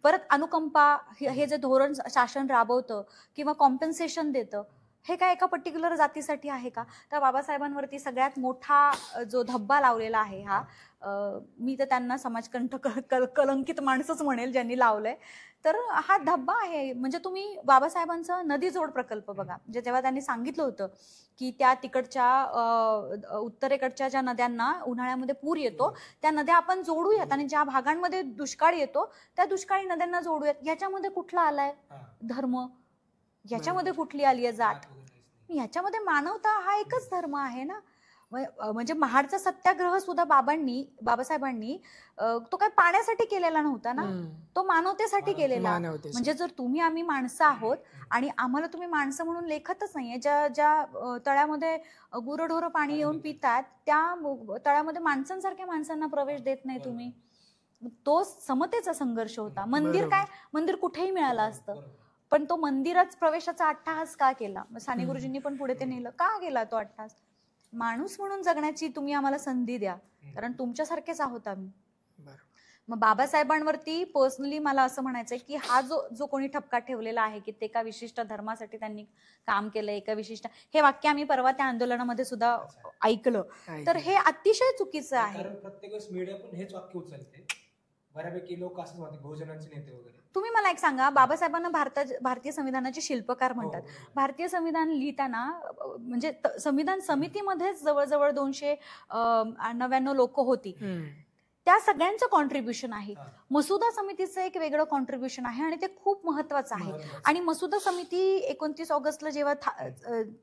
परत अनुकंपा हे जे धोरण शासन राबवतं किंवा कॉम्पेन्सेशन देतं, हे काय एका पर्टिक्युलर जातीसाठी आहे का? तर बाबासाहेबांवरती सगळ्यात मोठा जो धब्बा लावलेला आहे हा, मी तर त्यांना समाजकंठक कलंकित माणसंच म्हणेल ज्यांनी लावलंय. तर हा धब्बा आहे. म्हणजे तुम्ही बाबासाहेबांचा नदी जोड प्रकल्प बघा, म्हणजे तेव्हा त्यांनी सांगितलं होतं की त्या तिकडच्या उत्तरेकडच्या ज्या नद्यांना उन्हाळ्यामध्ये पूर येतो त्या नद्या आपण जोडूयात आणि ज्या भागांमध्ये दुष्काळ येतो त्या दुष्काळी नद्यांना जोडूयात. याच्यामध्ये कुठला आलाय धर्म? याच्यामध्ये कुठली आली आहे जात? याच्यामध्ये मानवता हा एकच धर्म आहे ना. म्हणजे महाडचा सत्याग्रह सुद्धा बाबासाहेबांनी तो काय पाण्यासाठी केलेला नव्हता ना, तो मानवतेसाठी केलेला. म्हणजे जर आम्ही माणसं आहोत आणि आम्हाला तुम्ही माणसं म्हणून लेखतच नाहीये, ज्या तळ्यामध्ये गुरढोरं पाणी येऊन पितात त्या तळ्यामध्ये माणसांसारख्या माणसांना प्रवेश देत नाही तुम्ही. तो समतेचा संघर्ष होता. मंदिर कुठेही मिळालं असतं, पण तो मंदिरात प्रवेशाचा अट्टहास का केला? साने गुरुजींनी पण पुढे ते नेलं का केला तो अट्टहास? माणूस म्हणून जगण्याची तुम्ही आम्हाला संधी द्या, कारण तुमच्यासारखेच आहोत आम्ही. मग बाबासाहेबांवरती पर्सनली मला असं म्हणायचंय की हा जो कोणी ठपका ठेवलेला आहे की ते एका विशिष्ट धर्मासाठी त्यांनी काम केलं, एका विशिष्ट, हे वाक्य आम्ही परवा त्या आंदोलनामध्ये सुद्धा ऐकलं, तर हे अतिशय चुकीचं आहे. प्रत्येक वेळेस मीडिया पण हेच वाक्य उचलते, बऱ्यापैकी लोक असंच म्हणतात बहुजनांचे नेते वगैरे. तुम्ही मला एक सांगा, बाबासाहेबांना भारतीय संविधानाचे शिल्पकार म्हणतात. भारतीय संविधान लिहिताना म्हणजे संविधान समितीमध्येच जवळजवळ 299 लोक होती, त्या सगळ्यांचं कॉन्ट्रीब्युशन आहे. मसुदा समितीचं एक वेगळं कॉन्ट्रीब्युशन आहे आणि ते खूप महत्वाचं आहे. आणि मसुदा समिती 29 ऑगस्टला जेव्हा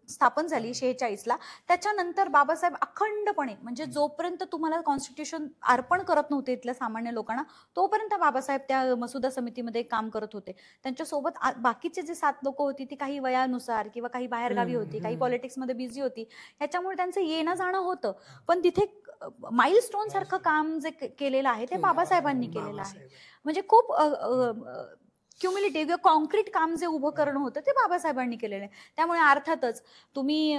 स्थापन झाली 46ला, त्याच्यानंतर बाबासाहेब अखंडपणे, म्हणजे जोपर्यंत तुम्हाला कॉन्स्टिट्यूशन अर्पण करत नव्हते इथल्या सामान्य लोकांना, तोपर्यंत बाबासाहेब त्या मसुदा समितीमध्ये काम करत होते. त्यांच्यासोबत बाकीचे जे 7 लोक होती ती काही वयानुसार किंवा काही बाहेरगावी होती, काही पॉलिटिक्समध्ये बिझी होती, ह्याच्यामुळे त्यांचं येणं जाणं होतं. पण तिथे माइलस्टोन सारखं काम जे केलेलं आहे ते बाबासाहेबांनी केलेलं आहे. म्हणजे खूप क्युम्युलेटिव्ह किंवा कॉन्क्रीट काम जे उभं करणं होतं ते बाबासाहेबांनी केलेलं आहे. त्यामुळे अर्थातच तुम्ही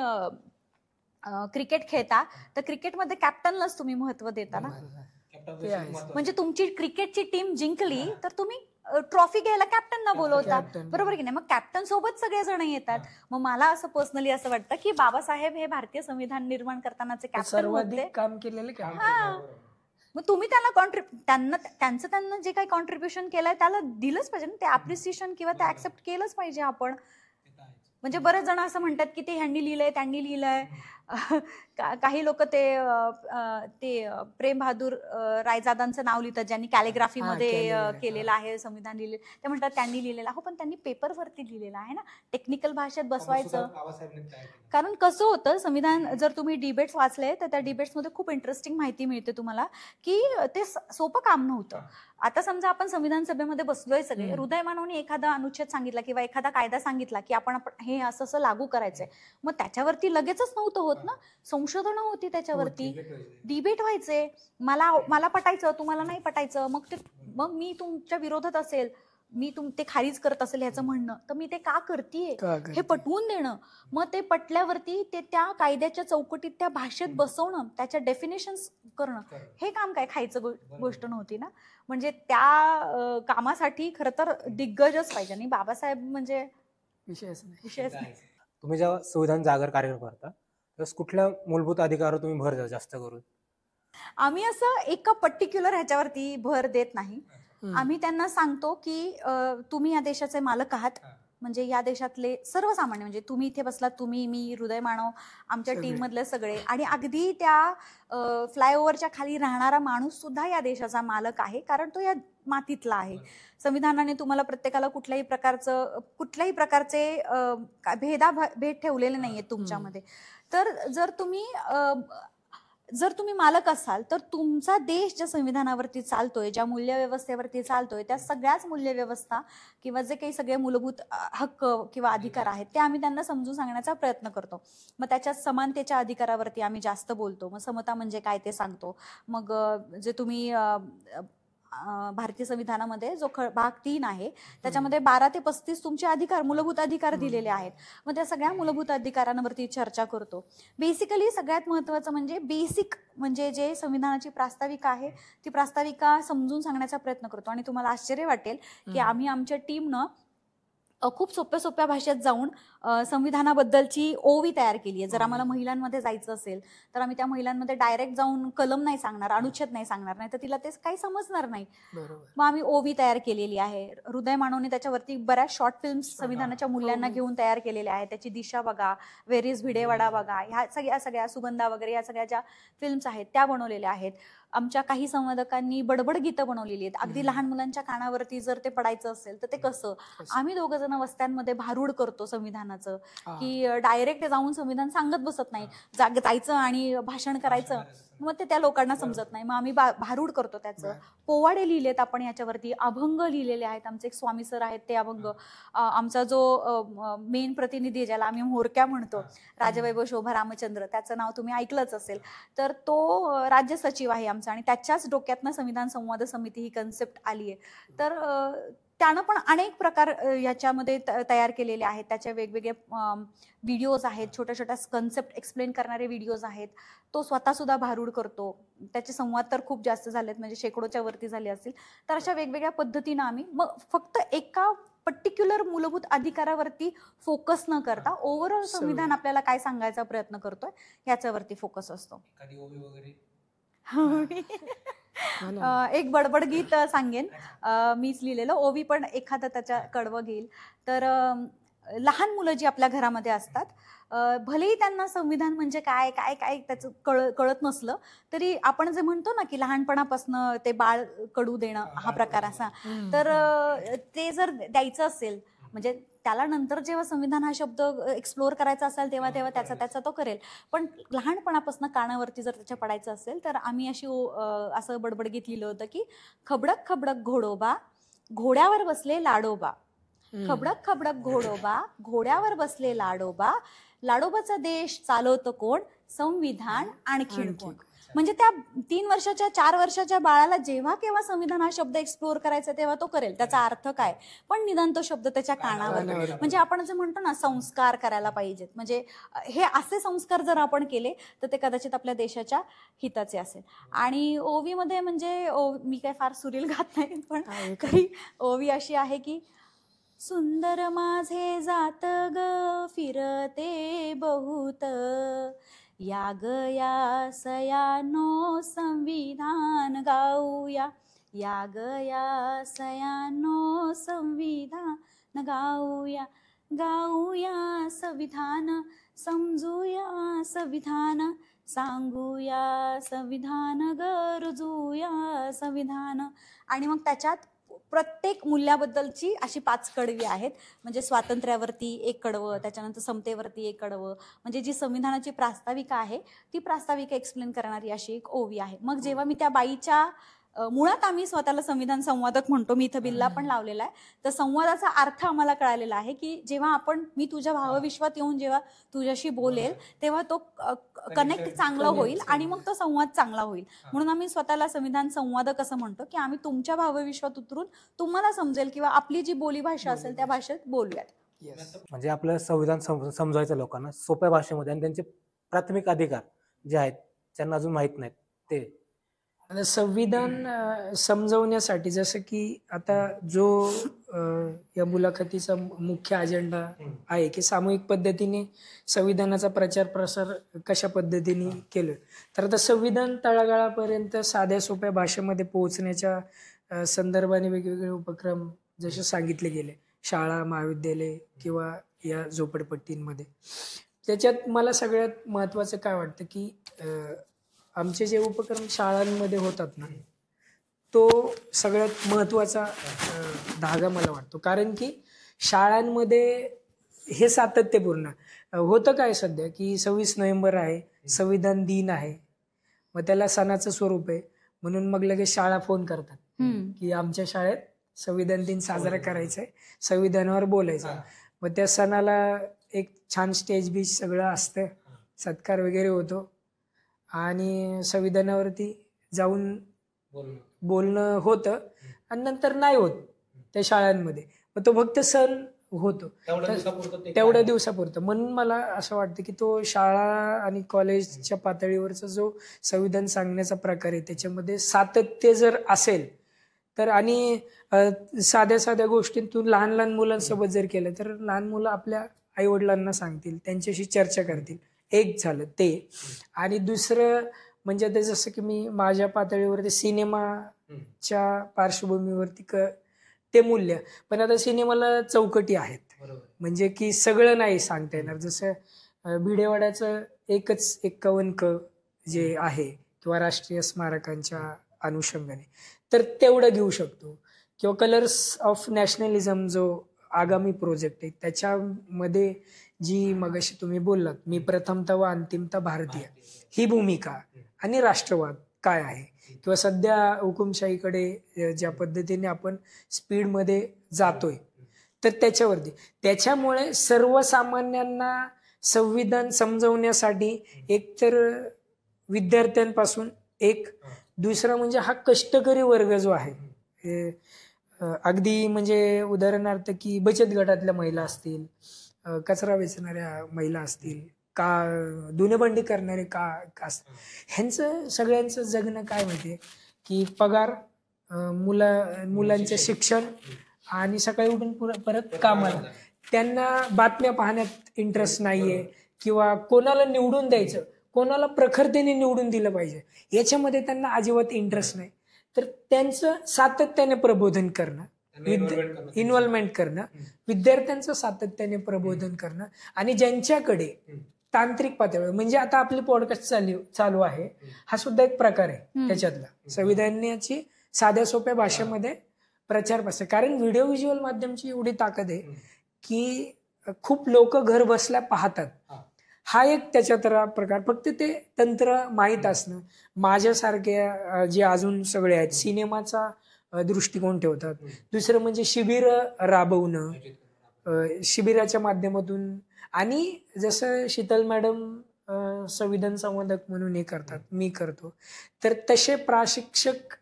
क्रिकेट खेळता तर क्रिकेटमध्ये कॅप्टनलाच तुम्ही महत्व देता ना. म्हणजे तुमची क्रिकेटची टीम जिंकली तर तुम्ही ट्रॉफी घ्यायला कॅप्टनना बोलवता, बरोबर की नाही? मग कॅप्टन सोबत सगळेजण येतात. मग मला असं पर्सनली असं वाटतं की बाबासाहेब हे भारतीय संविधान निर्माण करतानाचे कॅप्टन होते, काम केलेलं. मग तुम्ही त्यांना जे काही कॉन्ट्रीब्युशन केलंय त्याला दिलंच पाहिजे ना, ते अप्रिसिएशन किंवा ते ऍक्सेप्ट केलंच पाहिजे आपण. म्हणजे बरेच जण असं म्हणतात की ते ह्यांनी लिहिलंय त्यांनी लिहिलंय. काही लोक ते प्रेम बहादूर रायजादांचं नाव लिहितात, ज्यांनी कॅलिग्राफीमध्ये केलेलं आहे संविधान लिहिले, ते म्हणतात त्यांनी लिहिलेलं. हो, पण त्यांनी पेपरवरती लिहिलेलं आहे ना, टेक्निकल भाषेत बसवायचं. कारण कसं होतं, संविधान जर तुम्ही डिबेट्स वाचले तर त्या डिबेट्समध्ये खूप इंटरेस्टिंग माहिती मिळते तुम्हाला की ते सोपं काम नव्हतं. आता समजा आपण संविधान सभेमध्ये बसलोय सगळे, हृदय मानवने एखादा अनुच्छेद सांगितला किंवा एखादा कायदा सांगितला की आपण हे असं लागू करायचंय, मग त्याच्यावरती लगेचच नव्हतं होत ना, संशोधनं होती त्याच्यावरती, डिबेट व्हायचे. मला पटायचं, तुम्हाला नाही पटायचं, मग मी तुमच्या विरोधात असेल मी ते खारीज करत असेल ह्याचं म्हणणं, तर मी ते का करतीये हे पटवून देणं, मग ते पटल्यावरती ते त्या कायद्याच्या चौकटीत त्या भाषेत बसवणं, त्याच्या डेफिनेशन्स करणं, हे काम काय खायचं गोष्ट नव्हती ना. म्हणजे त्या कामासाठी खरं तर दिग्गजच पाहिजे. आणि बाबासाहेब म्हणजे विषयच नाही. तुम्ही जेव्हा संविधान जागर कार्यक्रम करता तेव्हा कुठल्या मूलभूत अधिकारावर तुम्ही भर द्या जास्त करून? आम्ही असं एका पर्टिक्युलर ह्याच्यावरती भर देत नाही. आम्ही त्यांना सांगतो की तुम्ही या देशाचे मालक आहात. म्हणजे या देशातले सर्वसामान्य, म्हणजे तुम्ही इथे बसलात, तुम्ही, मी, हृदय मानव, आमच्या टीम मधले सगळे, आणि अगदी त्या फ्लायओव्हरच्या खाली राहणारा माणूस सुद्धा या देशाचा मालक आहे, कारण तो या मातीतला आहे. संविधानाने तुम्हाला प्रत्येकाला कुठल्याही प्रकारचे भेद ठेवलेले नाहीये तुमच्यामध्ये. तर जर तुम्ही मालक असाल तर तुमचा देश ज्या संविधानावरती चालतोय, ज्या मूल्यव्यवस्थेवरती चालतोय, त्या सगळ्याच मूल्यव्यवस्था किंवा जे काही सगळे मूलभूत हक्क किंवा अधिकार आहेत ते आम्ही त्यांना समजून सांगण्याचा प्रयत्न करतो. मग त्याच्या समानतेच्या अधिकारावरती आम्ही जास्त बोलतो. मग समता म्हणजे काय ते सांगतो. मग जे तुम्ही भारतीय संविधानामध्ये जो भाग 3 आहे त्याच्यामध्ये 12 ते 35 तुमचे अधिकार, मूलभूत अधिकार दिलेले आहेत. मग त्या सगळ्या मूलभूत अधिकारांवरती चर्चा करतो. बेसिकली सगळ्यात महत्वाचं म्हणजे जे संविधानाची प्रास्ताविका आहे ती प्रास्ताविका समजून सांगण्याचा प्रयत्न करतो. आणि तुम्हाला आश्चर्य वाटेल की आम्ही आमच्या टीमनं खूप सोप्या भाषेत जाऊन संविधानाबद्दलची ओवी तयार केली आहे. जर आम्हाला महिलांमध्ये जायचं असेल तर आम्ही त्या महिलांमध्ये डायरेक्ट जाऊन कलम नाही सांगणार, अनुच्छेद नाही सांगणार, नाही तर तिला ते काही समजणार नाही. मग आम्ही ओवी तयार केलेली आहे. हृदय मानवने त्याच्यावरती बऱ्याच शॉर्ट फिल्म्स संविधानाच्या मूल्यांना घेऊन तयार केलेल्या आहेत. त्याची दिशा बघा, वेरीज भिडेवाडा बघा, ह्या सगळ्या सुगंधा वगैरे या सगळ्या ज्या फिल्म्स आहेत त्या बनवलेल्या आहेत. आमच्या काही संवादकांनी बडबड गीतं बनवलेली आहेत. अगदी लहान मुलांच्या कानावरती जर ते पडायचं असेल तर ते कसं. आम्ही 2 जण वस्त्यांमध्ये भारूड करतो संविधानाचं, की डायरेक्ट जाऊन संविधान सांगत बसत नाही, जायचं आणि भाषण करायचं, मग ते त्या लोकांना समजत नाही. मग आम्ही भारूड करतो त्याचं. पोवाडे लिहिलेत आपण याच्यावरती, अभंग लिहिलेले आहेत. आमचे एक स्वामी सर आहेत ते अभंग. आमचा जो मेन प्रतिनिधी ज्याला आम्ही म्होरक्या म्हणतो, राजवैभव शोभा रामचंद्र, त्याचं नाव तुम्ही ऐकलंच असेल, तर तो राज्य सचिव आहे आमचा, आणि त्याच्याच डोक्यातनं संविधान संवाद समिती ही कन्सेप्ट आली आहे. तर त्यानं पण अनेक प्रकार याच्यामध्ये तयार केलेले आहेत. त्याच्या वेगवेगळे व्हिडिओज आहेत, छोट्या कन्सेप्ट एक्सप्लेन करणारे व्हिडिओज आहेत. तो स्वतः सुद्धा भारूड करतो. त्याचे संवाद तर खूप जास्त झालेत, म्हणजे शेकडोच्या वरती झाले असतील. तर अशा वेगवेगळ्या पद्धतीनं आम्ही मग फक्त एका पर्टिक्युलर मूलभूत अधिकारावरती फोकस न करता ओव्हरऑल संविधान आपल्याला काय सांगायचा प्रयत्न करतोय याच्यावरती फोकस असतो. एक बडबड गीत सांगेन, मीच लिहिलेलं. ओवी पण एखादं त्याच्या कडवं घेईल. तर लहान मुलं जी आपल्या घरामध्ये असतात, भलेही त्यांना संविधान म्हणजे काय काय काय त्याचं कळत नसलं तरी आपण जे म्हणतो ना की लहानपणापासून ते बाळ कडू देणं हा प्रकार असा, तर ते जर द्यायचं असेल, म्हणजे त्याला नंतर जेव्हा संविधान हा शब्द एक्सप्लोअर करायचा असेल तेव्हा त्याचा तो करेल. पण लहानपणापासून कानावरती जर त्याच्या पडायचं असेल तर आम्ही असं बडबडगीत लिहिलं होतं की खबडक खबडक घोडोबा, घोड्यावर बसले लाडोबा, खबडक खबडक घोडोबा, घोड्यावर बसले लाडोबा, लाडोबाचा देश चालवतं कोण, संविधान आणखीन कोण. म्हणजे त्या 3 वर्षाच्या 4 वर्षाच्या बाळाला जेव्हा केव्हा संविधान हा शब्द एक्सप्लोअर करायचा तेव्हा तो करेल. त्याचा अर्थ काय, पण निदान तो शब्द त्याच्या कानावर. म्हणजे आपण जे म्हणतो ना संस्कार करायला पाहिजेत, म्हणजे हे असे संस्कार जर आपण केले तर ते कदाचित आपल्या देशाच्या हिताचे असेल. आणि ओवी मध्ये म्हणजे मी काय फार सुरील गात नाही, पण काही ओवी अशी आहे की सुंदर माझे जात ग फिरते बहुत, या गया सयानो संविधान गाऊया, या गया सयानो संविधान गाऊया, गाऊया संविधान, समजूया संविधान, सांगूया संविधान, गरजूया संविधान. आणि मग त्याच्यात प्रत्येक मूल्याबद्दलची अशी 5 कडवी आहेत. म्हणजे स्वातंत्र्यावरती 1 कडवं, त्याच्यानंतर समतेवरती 1 कडवं, म्हणजे जी संविधानाची प्रास्ताविका आहे ती प्रास्ताविका एक्सप्लेन करणारी अशी एक ओवी आहे. मग जेव्हा मी त्या बाईच्या मुळात आम्ही स्वतःला संविधान संवादक म्हणतो, मी इथं बिल्ला पण लावलेला आहे. तर संवादाचा अर्थ आम्हाला कळालेला आहे की जेव्हा मी तुझ्या भावविश्वात येऊन जेव्हा तुझ्याशी बोलेल तेव्हा तो कनेक्ट चांगला होईल आणि मग तो संवाद चांगला होईल. म्हणून आम्ही स्वतःला संविधान संवादक असं म्हणतो की आम्ही तुमच्या भावविश्वात उतरून तुम्हाला समजेल किंवा आपली जी बोलीभाषा असेल त्या भाषेत बोलूयात. म्हणजे आपलं संविधान समजायचं लोकांना सोप्या भाषेमध्ये आणि त्यांचे प्राथमिक अधिकार जे आहेत त्यांना अजून माहित नाहीत ते. आता संविधान समजवण्यासाठी जसं की आता जो या मुलाखतीचा मुख्य अजेंडा आहे की सामूहिक पद्धतीने संविधानाचा प्रचार प्रसार कशा पद्धतीने केलं, तर आता संविधान तळागाळापर्यंत साध्या सोप्या भाषेमध्ये पोहोचण्याच्या संदर्भाने वेगवेगळे उपक्रम जसे सांगितले गेले, शाळा महाविद्यालय किंवा या झोपडपट्टींमध्ये. त्याच्यात मला सगळ्यात महत्त्वाचं काय वाटतं की आमचे जे उपक्रम शाळांमध्ये होतात ना, तो सगळ्यात महत्त्वाचा धागा मला वाटतो. कारण की शाळांमध्ये हे सातत्यपूर्ण होतं. काय सध्या की 26 नोव्हेंबर आहे, संविधान दिन आहे, मग त्याला सणाचं स्वरूप आहे म्हणून मग लगेच शाळा फोन करतात की आमच्या शाळेत संविधान दिन साजरा करायचा आहे, संविधानावर बोलायचं. मग त्या सणाला एक छान स्टेज बीज सगळं असतं, सत्कार वगैरे होतो आणि संविधानावरती जाऊन बोलणं होतं आणि नंतर नाही होत त्या शाळांमध्ये. मग तो फक्त सण होतो तेवढ्या दिवसापुरतं. म्हणून मला असं वाटतं की तो शाळा आणि कॉलेजच्या पातळीवरचा जो संविधान सांगण्याचा प्रकार आहे त्याच्यामध्ये सातत्य जर असेल तर, आणि साध्या साध्या गोष्टींतून लहान लहान मुलांसोबत जर केलं तर लहान मुलं आपल्या आईवडिलांना सांगतील, त्यांच्याशी चर्चा करतील. एक झालं ते. आणि दुसरं म्हणजे ते जसं की मी माझ्या पातळीवरती सिनेमाच्या पार्श्वभूमीवरती ते मूल्य, पण आता सिनेमाला चौकटी आहेत, म्हणजे की सगळं नाही सांगता येणार. जसं भिडेवाड्याचं एकच 51 क जे आहे किंवा राष्ट्रीय स्मारकांच्या अनुषंगाने तर तेवढं घेऊ शकतो, किंवा कलर्स ऑफ नॅशनलिझम जो आगामी प्रोजेक्ट आहे त्याच्यामध्ये जी मगाशी तुम्ही बोललात, मी प्रथमतः व अंतिमतः भारतीय, ही भूमिका आणि राष्ट्रवाद काय आहे, किंवा सध्या हुकुमशाहीकडे ज्या पद्धतीने आपण स्पीडमध्ये जातोय तर त्याच्यामुळे सर्वसामान्यांना संविधान समजवण्यासाठी एकतर विद्यार्थ्यांपासून एक, दुसरा म्हणजे हा कष्टकरी वर्ग जो आहे, अगदी म्हणजे उदाहरणार्थ की बचत गटातल्या महिला असतील, कचरा वेचणाऱ्या महिला असतील, का धुणेभांडी करणारे का ह्यांचं सगळ्यांचं जगणं काय माहितीये की पगार, मुलांचं शिक्षण आणि सकाळी उठून परत कामाला. त्यांना बातम्या पाहण्यात इंटरेस्ट नाहीये, किंवा कोणाला निवडून द्यायचं, कोणाला प्रखरतेने निवडून दिलं पाहिजे याच्यामध्ये त्यांना अजिबात इंटरेस्ट नाही. तर त्यांचं सातत्याने प्रबोधन करणं, इन्व्हॉल्वमेंट करणं, विद्यार्थ्यांचं सातत्याने प्रबोधन करणं, आणि ज्यांच्याकडे तांत्रिक पातळीवर, म्हणजे आता आपली पॉडकास्ट चालू आहे, हा सुद्धा एक प्रकार आहे त्याच्यातला, संविधानाची साध्या सोप्या भाषेमध्ये प्रचार प्रसार. कारण व्हिडिओ व्हिज्युअल माध्यमची एवढी ताकद आहे की खूप लोक घर बसल्या पाहतात. हा एक त्याच्यातला प्रकार. फक्त ते तंत्र माहीत असणं. माझ्यासारखे जे अजून सगळे आहेत सिनेमाचा दृष्टिकोन ठेवतात. दुसरं म्हणजे शिबिर राबवणं, शिबिराच्या माध्यमातून, आणि जसं शीतल मॅडम संविधान संवादक म्हणून हे करतात, मी करतो, तर तसे प्रशिक्षक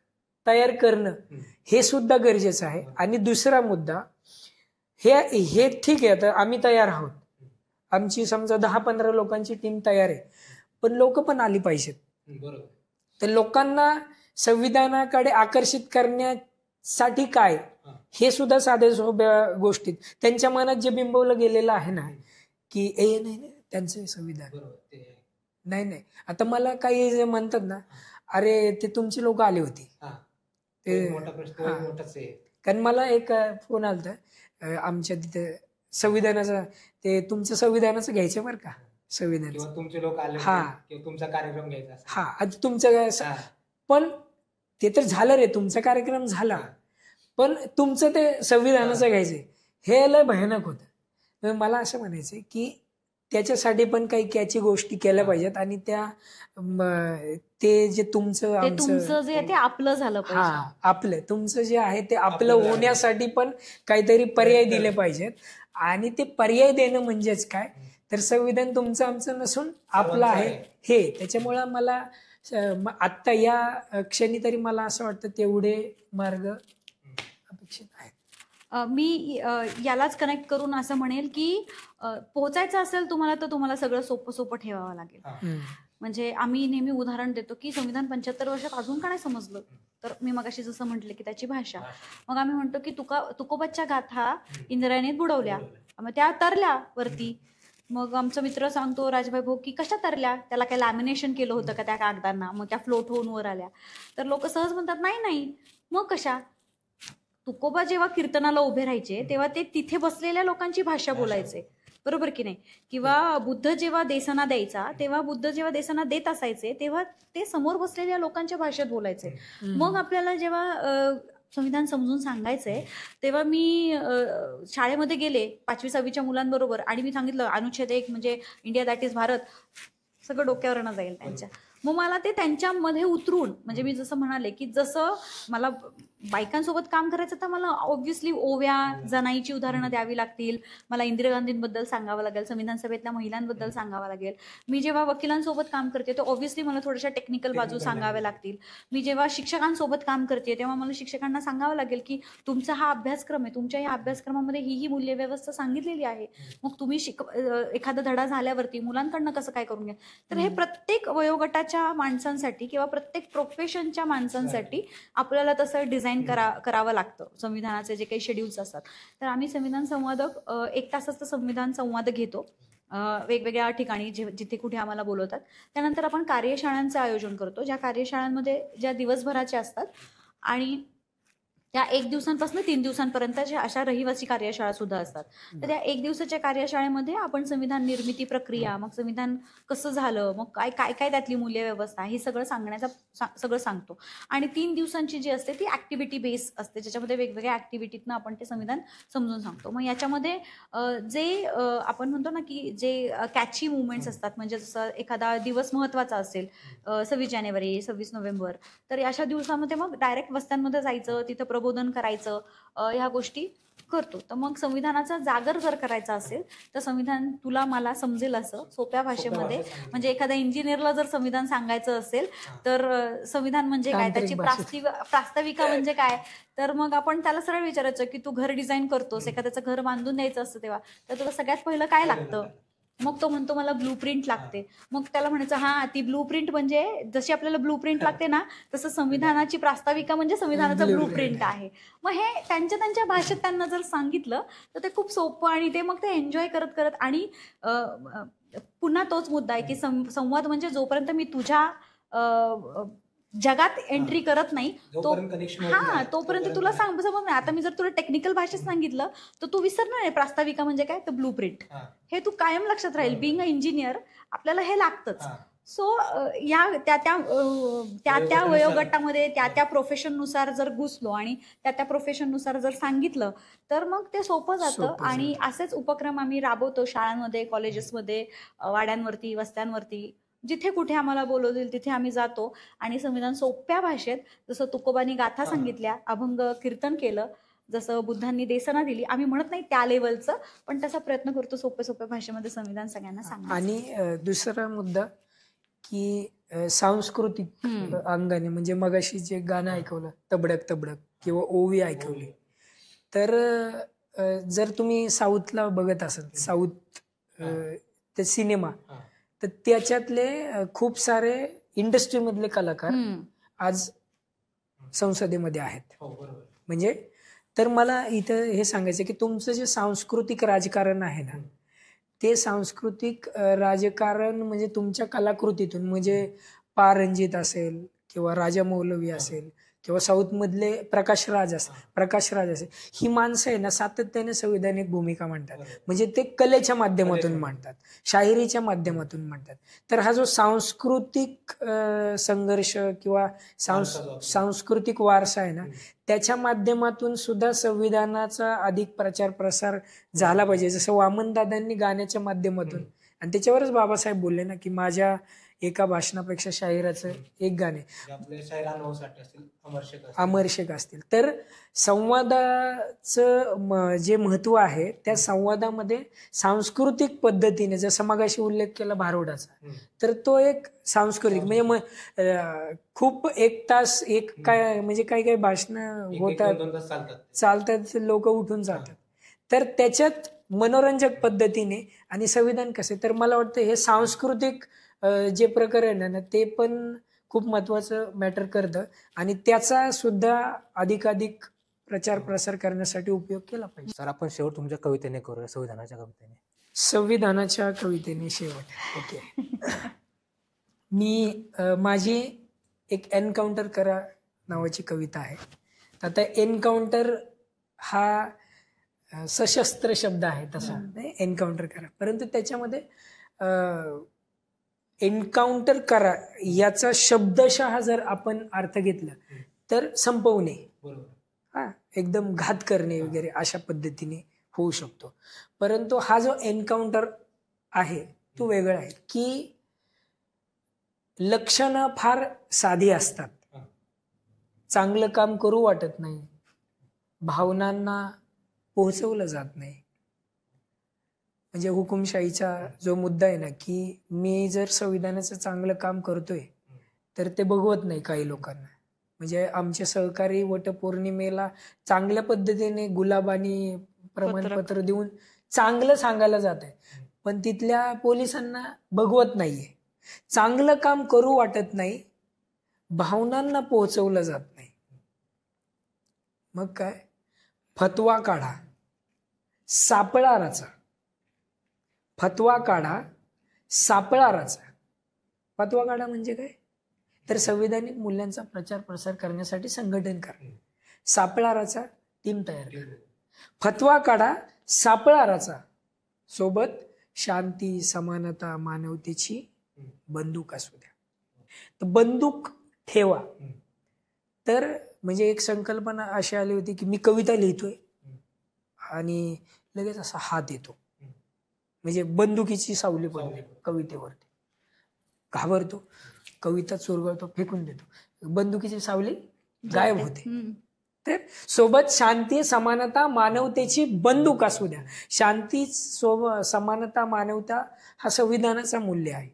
तयार करणं हे सुद्धा गरजेचं आहे. आणि दुसरा मुद्दा, हे ठीक आहे, तर आम्ही तयार आहोत, आमची समजा 10-15 लोकांची टीम तयार आहे, पण लोक पण आली पाहिजेत. तर लोकांना संविधानाकडे आकर्षित करण्यासाठी काय, हे सुद्धा साध्या सोप्या गोष्टीत त्यांच्या मनात जे बिंबवलं गेलेलं आहे ना, की नाही त्यांचं संविधान नाही. आता मला काही जे म्हणतात ना, अरे ते तुमची लोक आली होती, कारण मला एक फोन आलता आमच्या तिथे संविधानाचा, ते तुमचं संविधानाचं घ्यायचं बरं का, संविधान तुमचे लोक आले, तुमचा कार्यक्रम घ्यायचा, हा आता तुमचं, पण ते तर झालं रे, तुमचा कार्यक्रम झाला, पण तुमचं ते संविधानाचं घ्यायचंय, हे लय भयानक होतं. मला असं म्हणायचंय की त्याच्यासाठी पण काही कॅची गोष्टी केल्या पाहिजेत आणि त्या ते जे तुमचं ते आमचं तुमचं जे आहे ते आपलं झालं पाहिजे. हा आपलं तुमचं जे आहे ते आपलं होण्यासाठी पण काहीतरी पर्याय दिले पाहिजेत. आणि ते पर्याय देणं म्हणजेच काय तर संविधान तुमचं आमचं नसून आपलं आहे हे. त्याच्यामुळं मला आत्ता या क्षणी तरी मला असं वाटतं तेवढे मार्ग अपेक्षित आहेत. मी यालाच कनेक्ट करून असं म्हणेल की पोहोचायचं असेल तुम्हाला तर तुम्हाला सगळं सोपं सोपं ठेवावं लागेल. म्हणजे आम्ही नेहमी उदाहरण देतो की संविधान 75 वर्षात अजून का नाही समजलं, तर मी मगाशी जसं म्हटलं की त्याची भाषा. मग आम्ही म्हणतो की तुकोबाच्या गाथा इंद्रायणीत बुडवल्या, मग त्या तरल्या वरती. मग आमचा मित्र सांगतो राजभाई भाऊ की कशा तरल्या, त्याला काय लॅमिनेशन केलं होतं का त्या कागदांना, मग त्या फ्लोट होऊन वर आल्या. तर लोक सहज म्हणतात नाही मग कशा. तुकोबा जेव्हा कीर्तनाला उभे राहायचे तेव्हा ते तिथे बसलेल्या लोकांची भाषा बोलायचे, बरोबर की नाही. किंवा बुद्ध जेव्हा देसाना द्यायचा तेव्हा बुद्ध जेव्हा देसाना देत असायचे तेव्हा ते समोर बसलेल्या लोकांच्या भाषेत बोलायचे. मग आपल्याला जेव्हा संविधान समजून सांगायचंय तेव्हा मी शाळेमध्ये गेले 5वी 6वीच्या मुलांबरोबर आणि मी सांगितलं अनुच्छेद 1 म्हणजे इंडिया दॅट इज भारत, सगळं डोक्यावरनं जाईल त्यांच्या. मग मला ते त्यांच्यामध्ये उतरून, म्हणजे मी जसं म्हणाले की जसं मला बायकांसोबत काम करायचं तर मला ऑब्व्हियसली ओव्या जनाईची उदाहरणं द्यावी लागतील, मला इंदिरा गांधींबद्दल सांगावं लागेल, संविधान सभेतल्या महिलांबद्दल सांगावं लागेल. मी जेव्हा वकिलांसोबत काम करते तर ऑब्व्हियसली मला थोड्याशा टेक्निकल बाजू सांगाव्या लागतील. मी जेव्हा शिक्षकांसोबत काम करते तेव्हा मला शिक्षकांना सांगावं लागेल की तुमचा हा अभ्यासक्रम आहे, तुमच्या या अभ्यासक्रमामध्ये ही मूल्यव्यवस्था सांगितलेली आहे, मग तुम्ही एखादा धडा झाल्यावरती मुलांकडनं कसं काय करून घ्या. तर हे प्रत्येक वयोगटाच्या माणसांसाठी किंवा प्रत्येक प्रोफेशनच्या माणसांसाठी आपल्याला तसं डिझाईन करावं लागतं. संविधानाचे जे काही शेड्यूल्स असतात, तर आम्ही संविधान संवादक 1 तासाचा संविधान संवाद घेतो वेगवेगळ्या ठिकाणी जिथे कुठे आम्हाला बोलवतात. त्यानंतर आपण कार्यशाळांचं आयोजन करतो, ज्या कार्यशाळांमध्ये ज्या दिवसभराच्या असतात आणि त्या 1 दिवसांपासून 3 दिवसांपर्यंतच्या अशा रहिवासी कार्यशाळा सुद्धा असतात. तर त्या 1 दिवसाच्या कार्यशाळेमध्ये आपण संविधान निर्मिती प्रक्रिया, मग संविधान कसं झालं, मग काय काय काय त्यातली मूल्यव्यवस्था, हे सगळं सगळं सांगतो. आणि 3 दिवसांची जी असते ती ऍक्टिव्हिटी बेस असते, ज्याच्यामध्ये वेगवेगळ्या ऍक्टिव्हिटीतनं आपण ते संविधान समजून सांगतो. मग याच्यामध्ये जे आपण म्हणतो ना की जे कॅची मुवमेंट्स असतात, म्हणजे जसं एखादा दिवस महत्वाचा असेल 26 जानेवारी 26 नोव्हेंबर, तर अशा दिवसामध्ये मग डायरेक्ट वस्त्यांमध्ये जायचं, तिथं प्रबोधन करायचं, ह्या गोष्टी करतो. तर मग संविधानाचा जागर जर करायचा असेल तर संविधान तुला मला समजेल असं सोप्या भाषेमध्ये, म्हणजे एखाद्या इंजिनियरला जर संविधान सांगायचं असेल तर संविधान म्हणजे काय, त्याची प्रास्ताविका म्हणजे काय, तर मग आपण त्याला सरळ विचारायचं की तू घर डिझाईन करतोस, एखाद्याचं घर बांधून द्यायचं असतं तेव्हा, तर तुला सगळ्यात पहिलं काय लागतं. मग तो म्हणतो मला ब्लू प्रिंट लागते. मग त्याला म्हणायचं हा ती ब्लू प्रिंट म्हणजे जशी आपल्याला ब्लू प्रिंट लागते ना, तसं संविधानाची प्रास्ताविका म्हणजे संविधानाचं ब्लू प्रिंट आहे. मग हे त्यांच्या भाषेत त्यांना जर सांगितलं तर ते खूप सोपं आणि ते मग ते एन्जॉय करत करत. आणि पुन्हा तोच मुद्दा आहे की संवाद म्हणजे जोपर्यंत मी तुझ्या जगात एंट्री करत नाही तोपर्यंत तुला समज नाही. आता मी जर तुला टेक्निकल भाषेत सांगितलं तर तू विसरणार आहे प्रास्ताविका म्हणजे काय, तर ब्लू प्रिंट. हे तू कायम लक्षात राहील. बिंग अ इंजिनियर आपल्याला हे लागतंच. सो या त्या वयोगटामध्ये त्या प्रोफेशननुसार जर घुसलो आणि त्या प्रोफेशननुसार जर सांगितलं तर मग ते सोपं जातं. आणि असेच उपक्रम आम्ही राबवतो शाळांमध्ये, कॉलेजेसमध्ये, वाड्यांवरती, वस्त्यांवरती, जिथे कुठे आम्हाला बोलवतील तिथे आम्ही जातो आणि संविधान सोप्या भाषेत, जसं तुकोबांनी गाथा सांगितल्या, अभंग कीर्तन केलं, जसं बुद्धांनी देसना दिली, आम्ही म्हणत नाही त्या लेवलचं, पण तसा प्रयत्न करतो सोप्या भाषेमध्ये संविधान सगळ्यांना सांगण्याचा. आणि दुसरा मुद्दा की सांस्कृतिक अंगाने, म्हणजे मगाशी जे गाणं ऐकवलं तबडक तबडक किंवा ओवी ऐकवली, तर जर तुम्ही साऊथला बघत असाल, साऊथ ते सिनेमा, तर त्याच्यातले खूप सारे इंडस्ट्रीमधले कलाकार आज संसदेमध्ये आहेत. म्हणजे तर मला इथं हे सांगायचं की तुमचं जे सांस्कृतिक राजकारण आहे ना, ते सांस्कृतिक राजकारण म्हणजे तुमच्या कलाकृतीतून, म्हणजे पारंजित असेल किंवा राजा मौलवी असेल किंवा साऊथमधले प्रकाश राज असेल, ही माणसं आहे ना सातत्याने संवैधानिक भूमिका मांडतात. म्हणजे ते कलेच्या माध्यमातून मांडतात, शाहिरीच्या माध्यमातून मांडतात. तर हा जो सांस्कृतिक संघर्ष किंवा सांस्कृतिक वारसा आहे ना, त्याच्या माध्यमातून सुद्धा संविधानाचा अधिक प्रचार प्रसार झाला पाहिजे. जसं वामनदादांनी गाण्याच्या माध्यमातून आणि त्याच्यावरच बाबासाहेब बोलले ना की माझ्या एका भाषणापेक्षा शाहिराचं एक गाणे आपले शाहीर अनुभवासाठी असतील, अमर शेख असतील. तर संवादाचं जे महत्व आहे त्या संवादामध्ये सांस्कृतिक पद्धतीने, जसं मगाशी उल्लेख केला भारुडाचा, तर तो एक सांस्कृतिक म्हणजे खूप एक तास एक काय म्हणजे काही काही भाषण होतात, चालतात, लोक उठून जातात. तर त्याच्यात मनोरंजक पद्धतीने आणि संविधान कसे, तर मला वाटतं हे सांस्कृतिक जे प्रकरण आहे ना ते पण खूप महत्वाचं मॅटर करतं आणि त्याचा सुद्धा अधिकाधिक प्रचार प्रसार करण्यासाठी उपयोग केला पाहिजे. सर, आपण शेवट तुमच्या कवितेने करूया, संविधानाच्या कवितेने. संविधानाच्या कवितेने शेवट. ओके. मी माझी एक एनकाउंटर करा नावाची कविता आहे. आता एनकाउंटर हा सशस्त्र शब्द आहे, तसा एनकाउंटर करा, परंतु त्याच्यामध्ये एन्काउंटर करा याचा शब्दशः जर आपण अर्थ घेतला तर संपवणे, एकदम घात करणे वगैरे अशा पद्धतीने होऊ शकतो. परंतु हा जो एन्काउंटर आहे तो वेगळा आहे की लक्षणं फार साधी असतात, चांगलं काम करू वाटत नाही, भावनांना पोहोचवलं जात नाही. म्हणजे हुकुमशाहीचा जो मुद्दा आहे ना की मी जर संविधानाचं चांगलं काम करतोय तर ते बघवत नाही काही लोकांना. म्हणजे आमचे सहकारी वटपौर्णिमेला चांगल्या पद्धतीने गुलाब आणि प्रमाणपत्र देऊन चांगलं सांगायला जात आहे, पण तिथल्या पोलिसांना बघवत नाहीये. चांगलं काम करू वाटत नाही, भावनांना पोहोचवलं जात नाही. मग काय, फतवा काढा सापळा रचा, फतवा काढा सापळा रचा. फतवा काढा म्हणजे काय, तर संविधानिक मूल्यांचा प्रचार प्रसार करण्यासाठी संघटन करा. सापळा रचा, टीम तयार करा. फतवा काढा सापळा रचा, सोबत शांती, समानता, मानवतेची बंदूक असू द्या. तर बंदूक ठेवा. तर म्हणजे एक संकल्पना अशी आली होती की मी कविता लिहितोय आणि लगेच असा हात येतो, म्हणजे बंदुकीची सावली पडते कवितेवरती, घाबरतो, कविता चुरगळतो, फेकून देतो, बंदुकीची सावली गायब होते. तर सोबत शांती, समानता, मानवतेची बंदूक असू द्या. शांती, समानता, मानवता हा संविधानाचा मूल्य आहे.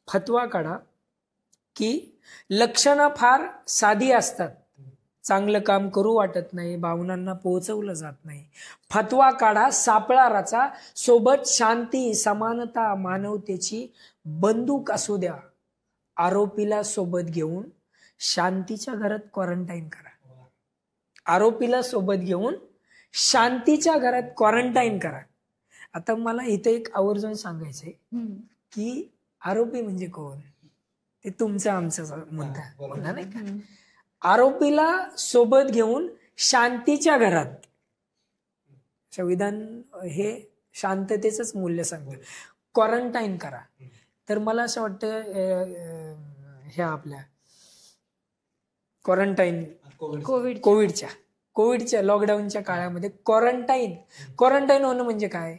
फतवा काढा की लक्षणं फार साधी असतात, चांगलं काम करू वाटत नाही, भावनांना पोहोचवलं जात नाही. फतवा काढा सापळा रचा, सोबत शांती, समानता, मानवतेची बंदूक असू द्या. आरोपीला सोबत घेऊन शांतीच्या घरात क्वारंटाईन करा. आरोपीला सोबत घेऊन शांतीच्या घरात क्वारंटाईन करा. आता मला इथे एक आवर्जून सांगायचंय की आरोपी म्हणजे कोण, ते तुमचा आमचा मुद्दा नाही का. आरोपीला सोबत घेऊन शांतीच्या घरात, संविधान हे शांततेचंच मूल्य सांगतं, क्वारंटाईन करा. तर मला असं वाटतं ह्या आपल्या क्वारंटाईन कोविडच्या लॉकडाऊनच्या काळामध्ये क्वारंटाईन होणं म्हणजे काय,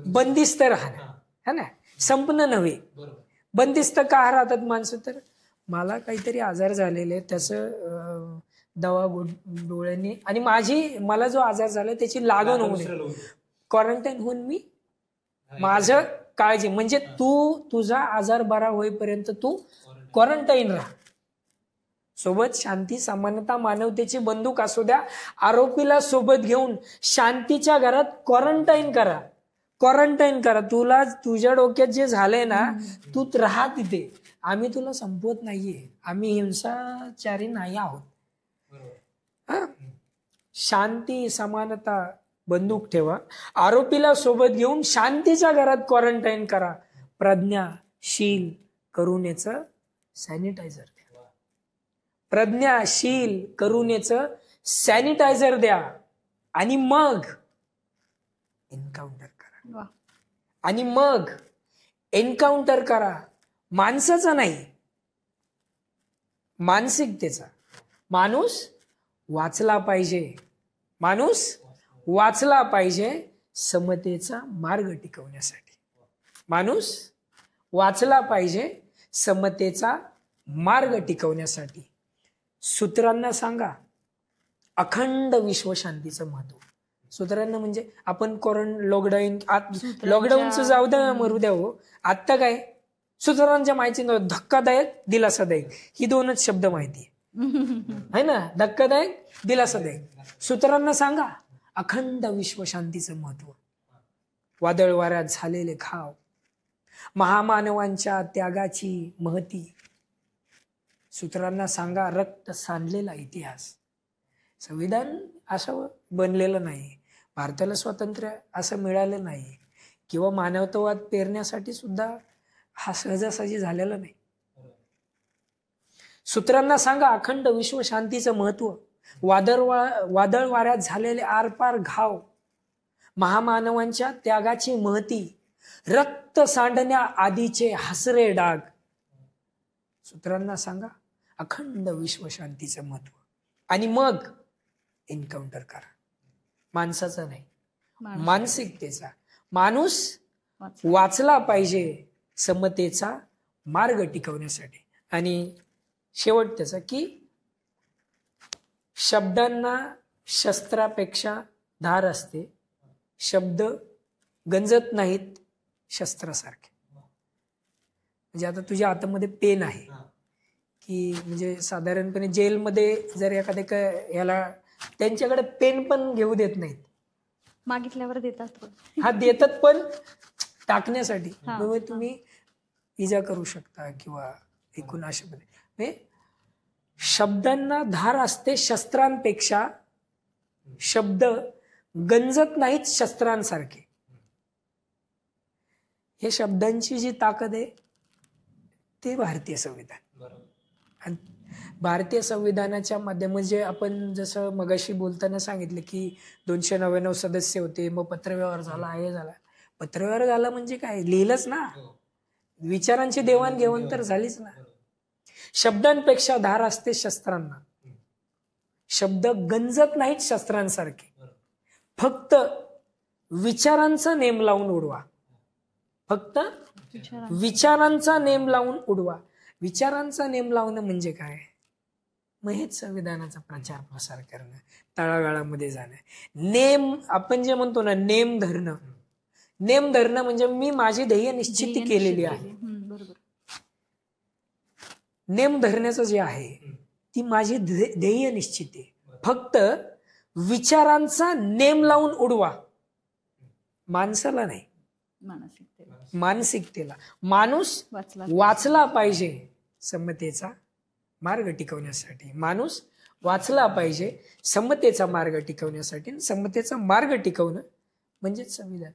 बंदिस्त राहणं है ना, संपणं नव्हे. बंदिस्त का राहतात माणसं, तर मला काहीतरी आजार झालेले, त्याचं दवा डोळ्यांनी, आणि मला जो आजार झाला त्याची लागण होऊ नये, क्वारंटाईन होऊन मी माझं काळजी, म्हणजे तुझा आजार बरा होईपर्यंत तू क्वारंटाईन राहा. सोबत शांती, समानता, मानवतेची बंदूक असू द्या. आरोपीला सोबत घेऊन शांतीच्या घरात क्वारंटाईन करा. तुला तुझ्या डोक्यात जे झालंय ना, तू राहा तिथे. आम्ही तुला संपवत नाहीये, आम्ही हिंसाचारी नाही आहोत. शांती, समानता, बंदूक ठेवा. आरोपीला सोबत घेऊन शांतीच्या घरात क्वारंटाईन करा. प्रज्ञाशील करुणेचं सॅनिटायझर द्या. प्रज्ञाशील करुणेचं सॅनिटायझर द्या आणि मग एन्काउंटर करा. आणि मग एन्काउंटर करा. माणसाचा नाही, मानसिकतेचा. माणूस वाचला पाहिजे, समतेचा मार्ग टिकवण्यासाठी. माणूस वाचला पाहिजे समतेचा मार्ग टिकवण्यासाठी. सूत्रांना सांगा अखंड विश्वशांतीचं महत्व. सूत्रांना म्हणजे आपण लॉकडाऊनचं जाऊ द्या मरू द्या हो, आत्ता काय सूत्रांच्या माहिती नव्हतं. धक्कादायक दिलासादायक ही दोनच शब्द माहिती आहे ना. धक्कादायक दिलासादायक. सूत्रांना सांगा अखंड विश्वशांतीचं महत्व. वादळ वाऱ्यात झालेले घाव, महामानवांच्या त्यागाची महती. सूत्रांना सांगा रक्त सांडलेला इतिहास. संविधान असं बनलेलं नाही, भारताला स्वातंत्र्य असं मिळालं नाही, किंवा मानवतावाद पेरण्यासाठी सुद्धा हा सहजासहजी झालेला नाही. सूत्रांना सांगा अखंड विश्वशांतीचं महत्व. वादळ वाऱ्यात झालेले आरपार घाव, महामानवांच्या त्यागाची महती, रक्त सांडण्या आधीचे हसरे डाग. सूत्रांना सांगा अखंड विश्वशांतीचं महत्व. आणि मग एन्काउंटर करा. माणसाचा नाही, मानसिकतेचा. माणूस वाचला पाहिजे समतेचा मार्ग टिकवण्यासाठी. आणि शेवट त्याचा की शब्दांना शस्त्रापेक्षा धार असते, शब्द गंजत नाहीत शस्त्रासारखे. म्हणजे आता तुझ्या हातामध्ये पेन आहे की, म्हणजे साधारणपणे जेलमध्ये जर एखाद्या याला त्यांच्याकडे पेन पण घेऊ देत नाहीत, मागितल्यावर देतात. हा देतात पण टाकण्यासाठी. तुम्ही इजा करू शकता किंवा एकूण अशा पद्धतीने. शब्दांना धार असते शस्त्रांपेक्षा, शब्द गंजत नाहीत शस्त्रांसारखे. हे शब्दांची जी ताकद आहे ते भारतीय संविधान. आणि भारतीय संविधानाच्या माध्यमात म्हणजे आपण जसं मगाशी बोलताना सांगितलं की 299 सदस्य होते, मग पत्रव्यवहार झाला, हे झाला. पत्रव्यवहार झाला म्हणजे काय, लिहिलंच ना, विचारांची देवाणघेवाण तर झालीच ना. शब्दांपेक्षा धार असते शस्त्रांना, शब्द गंजत नाहीत शस्त्रांसारखे. फक्त विचारांचा नेम लावून उडवा. फक्त विचारांचा नेम लावून उडवा. विचारांचा नेम लावणं म्हणजे काय, मग हेच संविधानाचा प्रचार प्रसार करणं, तळागाळामध्ये जाणं. नेम आपण जे म्हणतो ना, नेम धरणं. नेम धरणं म्हणजे मी माझी ध्येय निश्चिती केलेली आहे. नेम धरण्याचं जे आहे ती माझी ध्येय निश्चित आहे. फक्त विचारांचा नेम लावून उडवा, माणसाला नाही, मानसिकतेला. माणूस वाचला पाहिजे समतेचा मार्ग टिकवण्यासाठी. माणूस वाचला पाहिजे समतेचा मार्ग टिकवण्यासाठी. समतेचा मार्ग टिकवणं म्हणजेच संविधान.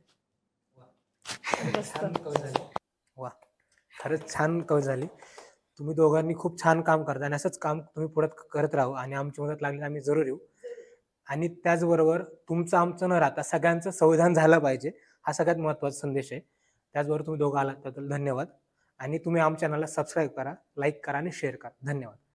वा, खरंच छान कविता झाली. तुम्ही दोघांनी खूप छान काम करता आणि असंच काम तुम्ही पुढे करत राहू. आणि आमची मदत लागली आम्ही जरूर येऊ. आणि त्याचबरोबर तुमचं आमचं न राहता सगळ्यांचं संविधान झालं पाहिजे, हा सगळ्यात महत्त्वाचा संदेश आहे. त्याचबरोबर तुम्ही दोघं आलात त्याबद्दल धन्यवाद. आणि तुम्ही आमच्या चॅनलला सबस्क्राईब करा, लाईक करा आणि शेअर करा. धन्यवाद.